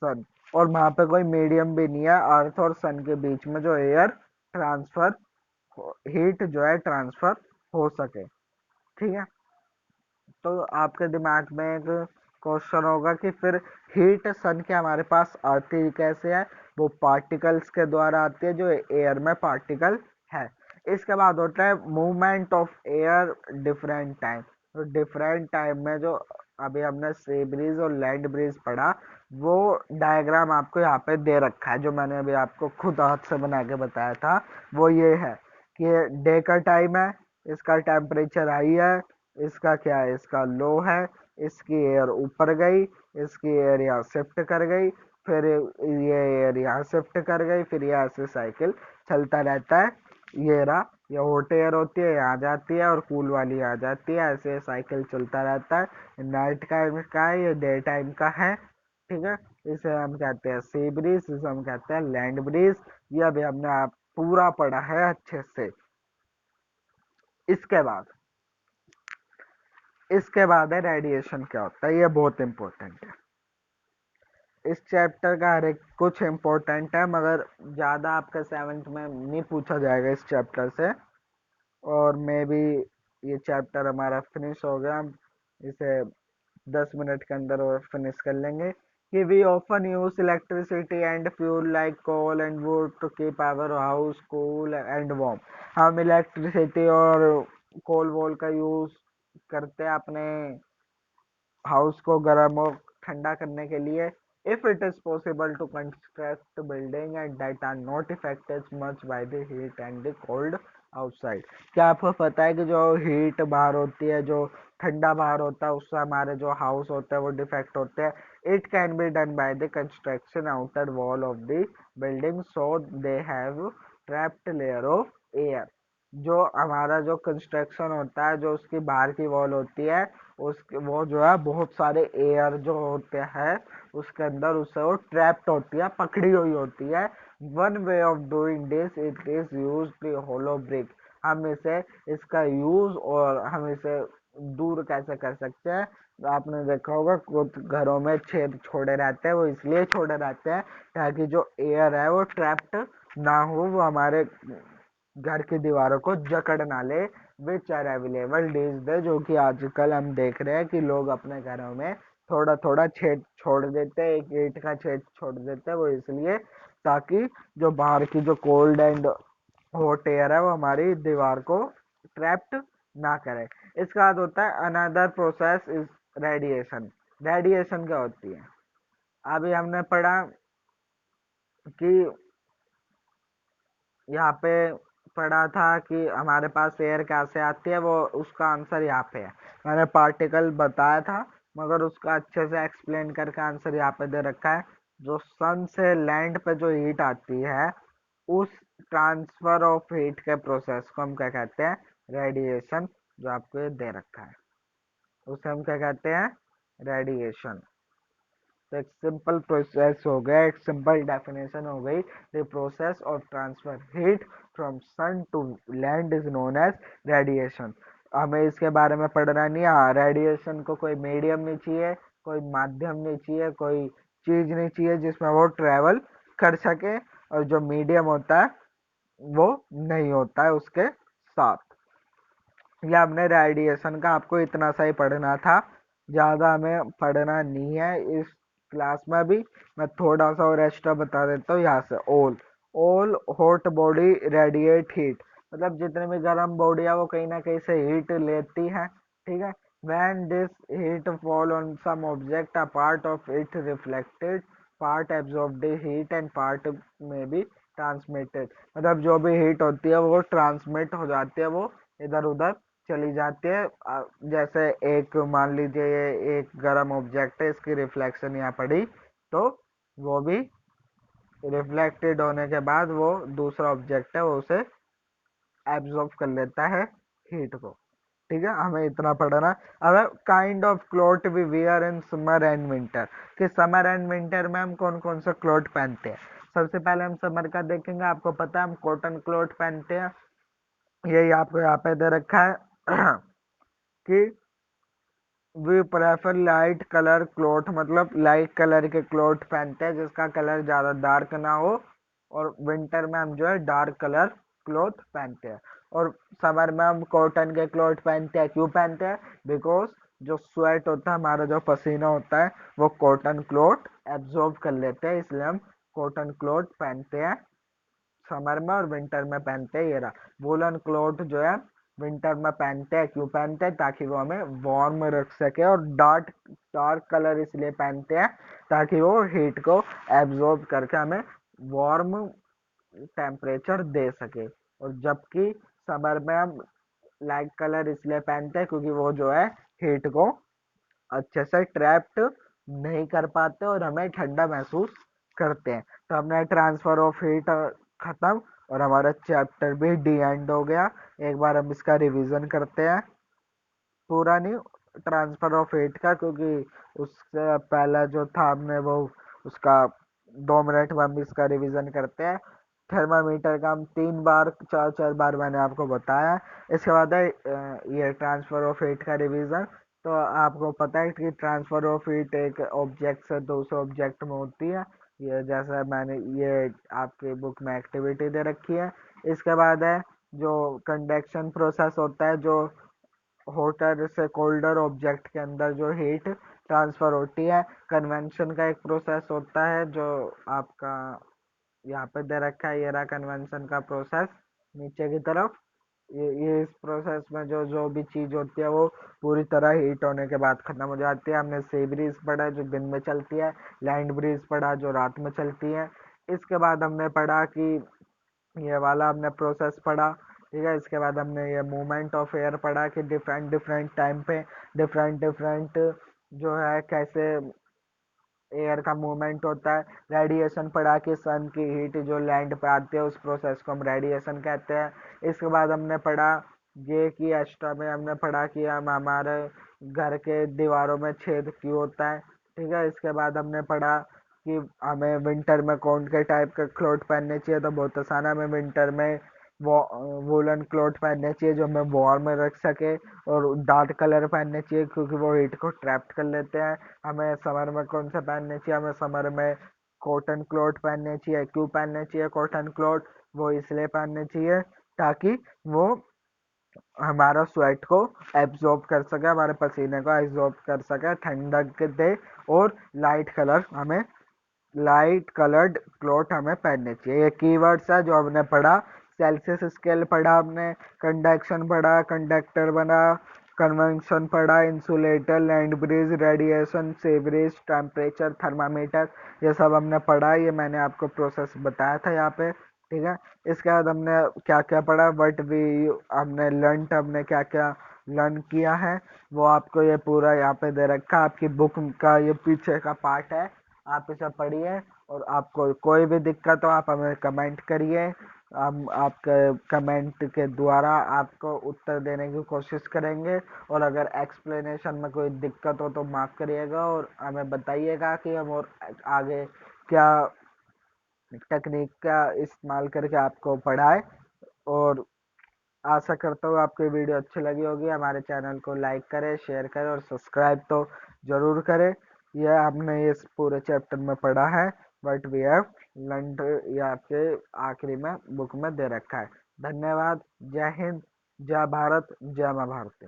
sun, और वहां पे कोई मीडियम भी नहीं है अर्थ और सन के बीच में जो एयर ट्रांसफर हीट जो है ट्रांसफर हो सके। ठीक है, तो आपके दिमाग में एक क्वेश्चन होगा कि फिर हीट सन के हमारे पास आती कैसे है? वो पार्टिकल्स के द्वारा आती है, जो एयर में पार्टिकल है। इसके बाद होता है movement of air different time. तो डिफरेंट टाइम में जो अभी हमने सी ब्रीज और लैंड ब्रीज पढ़ा, वो डायग्राम आपको यहाँ पे दे रखा है, जो मैंने अभी आपको खुद हाथ से बना के बताया था। वो ये है कि डे का टाइम है, इसका टेम्परेचर हाई है, इसका क्या है, इसका लो है, इसकी एयर ऊपर गई, इसकी एयर यहाँ शिफ्ट कर गई, फिर ये एयर यहाँ शिफ्ट कर गई, फिर ये ऐसे साइकिल चलता रहता है। ये रहा, ये हॉट एयर होती है यहाँ जाती है और कूल वाली यहाँ जाती है, ऐसे साइकिल चलता रहता है। नाइट टाइम का है, ये डे टाइम का है। ठीक है, इसे हम कहते हैं सी ब्रीज, इसे हम कहते हैं लैंड ब्रीज। ये अभी हमने आप पूरा पढ़ा है अच्छे से। इसके बाद इसके बाद है रेडिएशन क्या होता है, ये बहुत इंपॉर्टेंट है। इस चैप्टर का हर एक कुछ इम्पोर्टेंट है, मगर ज़्यादा आपका 7th में नहीं पूछा जाएगा इस चैप्टर से। और मे बी ये चैप्टर हमारा फिनिश हो गया, हम इसे 10 मिनट के अंदर और फिनिश कर लेंगे। कि we often use electricity and fuel like coal and wood to keep our house cool and warm. हम इलेक्ट्रिसिटी और कोल वोल का यूज करते हैं अपने हाउस को गर्म और ठंडा करने के लिए। If it is possible to construct building and that are not affected much by the heat and the cold outside. क्या आपको पता है कि जो हीट बाहर होती है, जो ठंडा बाहर होता है, उससे हमारे जो हाउस होते हैं वो डिफेक्ट होते हैं। It can be done by the construction outer wall of the building so they have trapped layer of air. जो हमारा जो कंस्ट्रक्शन होता है, जो उसकी बाहर की वॉल होती है, उसके वो जो है बहुत सारे एयर जो होते हैं उसके अंदर, उससे वो ट्रैप्ड होती है, पकड़ी हुई होती है। One way of doing this it is use the hollow brick. हम इसे इसका यूज और हम इसे दूर कैसे कर सकते हैं? तो आपने देखा होगा कुछ घरों में छेद छोड़े रहते हैं, वो इसलिए छोड़े रहते हैं ताकि जो एयर है वो ट्रैप्ड ना हो, वो हमारे घर की दीवारों को जकड़ ना ले। Which are available these days, जो कि आजकल हम देख रहे हैं कि लोग अपने घरों में थोड़ा थोड़ा छेद छोड़ देते हैं, एक ईंट का छेद छोड़ देते हैं। वो इसलिए ताकि जो बाहर की जो कोल्ड एंड हॉट एयर है वो हमारी दीवार को ट्रैप्ड ना करे। इसके बाद होता है another process is radiation. Radiation क्या होती है? अभी हमने पढ़ा कि यहाँ पे पढ़ा था कि हमारे पास एयर कैसे आती है, वो उसका आंसर यहाँ पे है। मैंने पार्टिकल बताया था मगर उसका अच्छे से एक्सप्लेन करके आंसर यहाँ पे दे रखा है। जो सन से लैंड पे जो हीट आती है, उस ट्रांसफर ऑफ हीट के प्रोसेस को हम क्या कहते हैं? रेडिएशन। जो आपको ये दे रखा है उसे हम क्या कहते हैं? रेडिएशन। तो एक सिंपल प्रोसेस हो गया, एक सिंपल डेफिनेशन हो गई। The process of transfer heat from sun to land is known as radiation. हमें इसके बारे में पढ़ना नहीं है। हाँ, रेडिएशन को कोई मीडियम नहीं चाहिए, कोई माध्यम नहीं चाहिए, कोई चीज नहीं चाहिए जिसमें वो ट्रेवल कर सके, और जो मीडियम होता है वो नहीं होता है उसके साथ। या हमने रेडिएशन का आपको इतना सा ही पढ़ना था, ज़्यादा हमें पढ़ना नहीं है इस क्लास में। भी मैं थोड़ा सा और एक्स्ट्रा बता देता हूँ यहाँ से। All hot body radiate heat, मतलब जितने भी गर्म बॉडी है वो कहीं ना कहीं से हीट लेती है, ठीक है। when this heat fall on some object, a part of it reflected, part absorbed the heat and part may be transmitted। मतलब जो भी हीट होती है वो ट्रांसमिट हो जाती है, वो इधर उधर चली जाती है। जैसे एक मान लीजिए ये एक गर्म ऑब्जेक्ट है, इसकी रिफ्लेक्शन यहाँ पड़ी, तो वो भी रिफ्लेक्टेड होने के बाद वो दूसरा ऑब्जेक्ट है वो उसे एब्जॉर्ब कर लेता है हीट को, ठीक है। हमें इतना पढ़ना। अब kind of cloth we wear in summer and winter, कि समर एंड विंटर में हम कौन कौन सा क्लॉथ पहनते हैं। सबसे पहले हम समर का देखेंगे। आपको पता है हम कॉटन क्लॉथ पहनते हैं, यही आपको यहाँ पे दे रखा है कि we prefer light colour cloth, मतलब लाइट कलर के क्लॉथ पहनते हैं जिसका कलर ज़्यादा डार्क ना हो। और विंटर में हम जो है डार्क कलर क्लॉथ पहनते हैं। और समर में हम कॉटन के क्लॉथ पहनते हैं। क्यों पहनते हैं? बिकॉज जो स्वेट होता है, हमारा जो पसीना होता है, वो कॉटन क्लॉथ एब्जॉर्ब कर लेते हैं, इसलिए हम कॉटन क्लॉथ पहनते हैं समर में। और विंटर में पहनते हैं ये रहा वूलन क्लॉथ, जो है विंटर में पहनते हैं। क्यों पहनते हैं? ताकि वो हमें वार्म रख सके। और डार्क डार्क कलर इसलिए पहनते हैं ताकि वो हीट को एब्जॉर्ब करके हमें वार्म टेम्परेचर दे सके। और जबकि समर में हम लाइट कलर इसलिए पहनते हैं क्योंकि वो जो है हीट को अच्छे से ट्रैप्ड नहीं कर पाते और हमें ठंडा महसूस करते हैं। तो हमने ट्रांसफर ऑफ हीट खत्म, और हमारा चैप्टर भी डी एंड हो गया। एक बार हम इसका रिवीजन करते हैं, पूरा नहीं, ट्रांसफर ऑफ हीट का, क्योंकि उससे पहला जो था हमने वो उसका 2 मिनट में हम इसका रिवीजन करते हैं। थर्मामीटर का हम 3 बार 4 4 बार मैंने आपको बताया। इसके बाद है ये ट्रांसफर ऑफ हीट का रिवीजन। तो आपको पता है कि ट्रांसफर ऑफ हीट एक ऑब्जेक्ट से दूसरे ऑब्जेक्ट में होती है। ये जैसा मैंने ये आपकी बुक में एक्टिविटी दे रखी है। इसके बाद है जो कंडक्शन प्रोसेस होता है, जो हॉटर से कोल्डर ऑब्जेक्ट के अंदर जो हीट ट्रांसफर होती है। कन्वेंशन का एक प्रोसेस होता है जो आपका यहाँ पे दे रखा है, ये रहा कन्वेंशन का प्रोसेस नीचे की तरफ। ये इस प्रोसेस में जो जो भी चीज होती है वो पूरी तरह हीट होने के बाद खत्म हो जाती है। हमने सी ब्रीज पढ़ा जो दिन में चलती है, लैंड ब्रीज पढ़ा जो रात में चलती है। इसके बाद हमने पढ़ा कि ये वाला हमने प्रोसेस पढ़ा, ठीक है। इसके बाद हमने ये मूवमेंट ऑफ एयर पढ़ा कि डिफरेंट डिफरेंट टाइम पे डिफरेंट डिफरेंट जो है कैसे एयर का मूवमेंट होता है। रेडिएशन पढ़ा कि सन की हीट जो लैंड पे आती है उस प्रोसेस को हम रेडिएशन कहते हैं। इसके बाद हमने पढ़ा ये कि एक्स्ट्रा में हमने पढ़ा कि हम हमारे घर के दीवारों में छेद क्यों होता है, ठीक है। इसके बाद हमने पढ़ा कि हमें विंटर में कौन के टाइप के क्लोथ पहनने चाहिए। तो बहुत आसान है, हमें विंटर में वो वूलन क्लोथ पहनने चाहिए जो हमें वार्म में रख सके। और डार्क कलर पहनने चाहिए क्योंकि वो हीट को ट्रैप्ट कर लेते हैं। हमें समर में कौन से पहनने चाहिए? हमें समर में कॉटन क्लॉथ पहनने चाहिए। क्यों पहनने चाहिए कॉटन क्लॉथ? वो इसलिए पहनने चाहिए ताकि वो हमारा स्वेट को एब्जॉर्ब कर सके, हमारे पसीने को एब्जॉर्ब कर सके, ठंडक दे। और लाइट कलर्ड क्लॉथ हमें पहनने चाहिए। ये कीवर्ड्स है जो हमने पढ़ा। सेल्सियस स्केल पढ़ा हमने, कंडक्शन पढ़ा, कंडक्टर बना, कन्वेंशन पढ़ा, insulator, land breeze, radiation, sewerage, temperature, thermometer, ये सब हमने पढ़ा। ये मैंने आपको प्रोसेस बताया था यहाँ पे, ठीक है। इसके बाद हमने क्या क्या पढ़ा, बट भी हमने लर्न, हमने क्या क्या लर्न किया है वो आपको ये पूरा यहाँ पे दे रखा है। आपकी बुक का ये पीछे का पार्ट है, आप इसे पढ़िए और आपको कोई भी दिक्कत हो आप हमें कमेंट करिए। हम आपके कमेंट के द्वारा आपको उत्तर देने की कोशिश करेंगे, और अगर एक्सप्लेनेशन में कोई दिक्कत हो तो माफ़ करिएगा और हमें बताइएगा कि हम और आगे क्या टेक्निक का इस्तेमाल करके आपको पढ़ाए। और आशा करता हूँ आपको ये वीडियो अच्छी लगी होगी। हमारे चैनल को लाइक करें, शेयर करें और सब्सक्राइब तो ज़रूर करें। यह हमने इस पूरे चैप्टर में पढ़ा है, बट वी हैव लर्नड, ये आपके आखिरी में बुक में दे रखा है। धन्यवाद। जय हिंद, जय भारत, जय माँ भारती।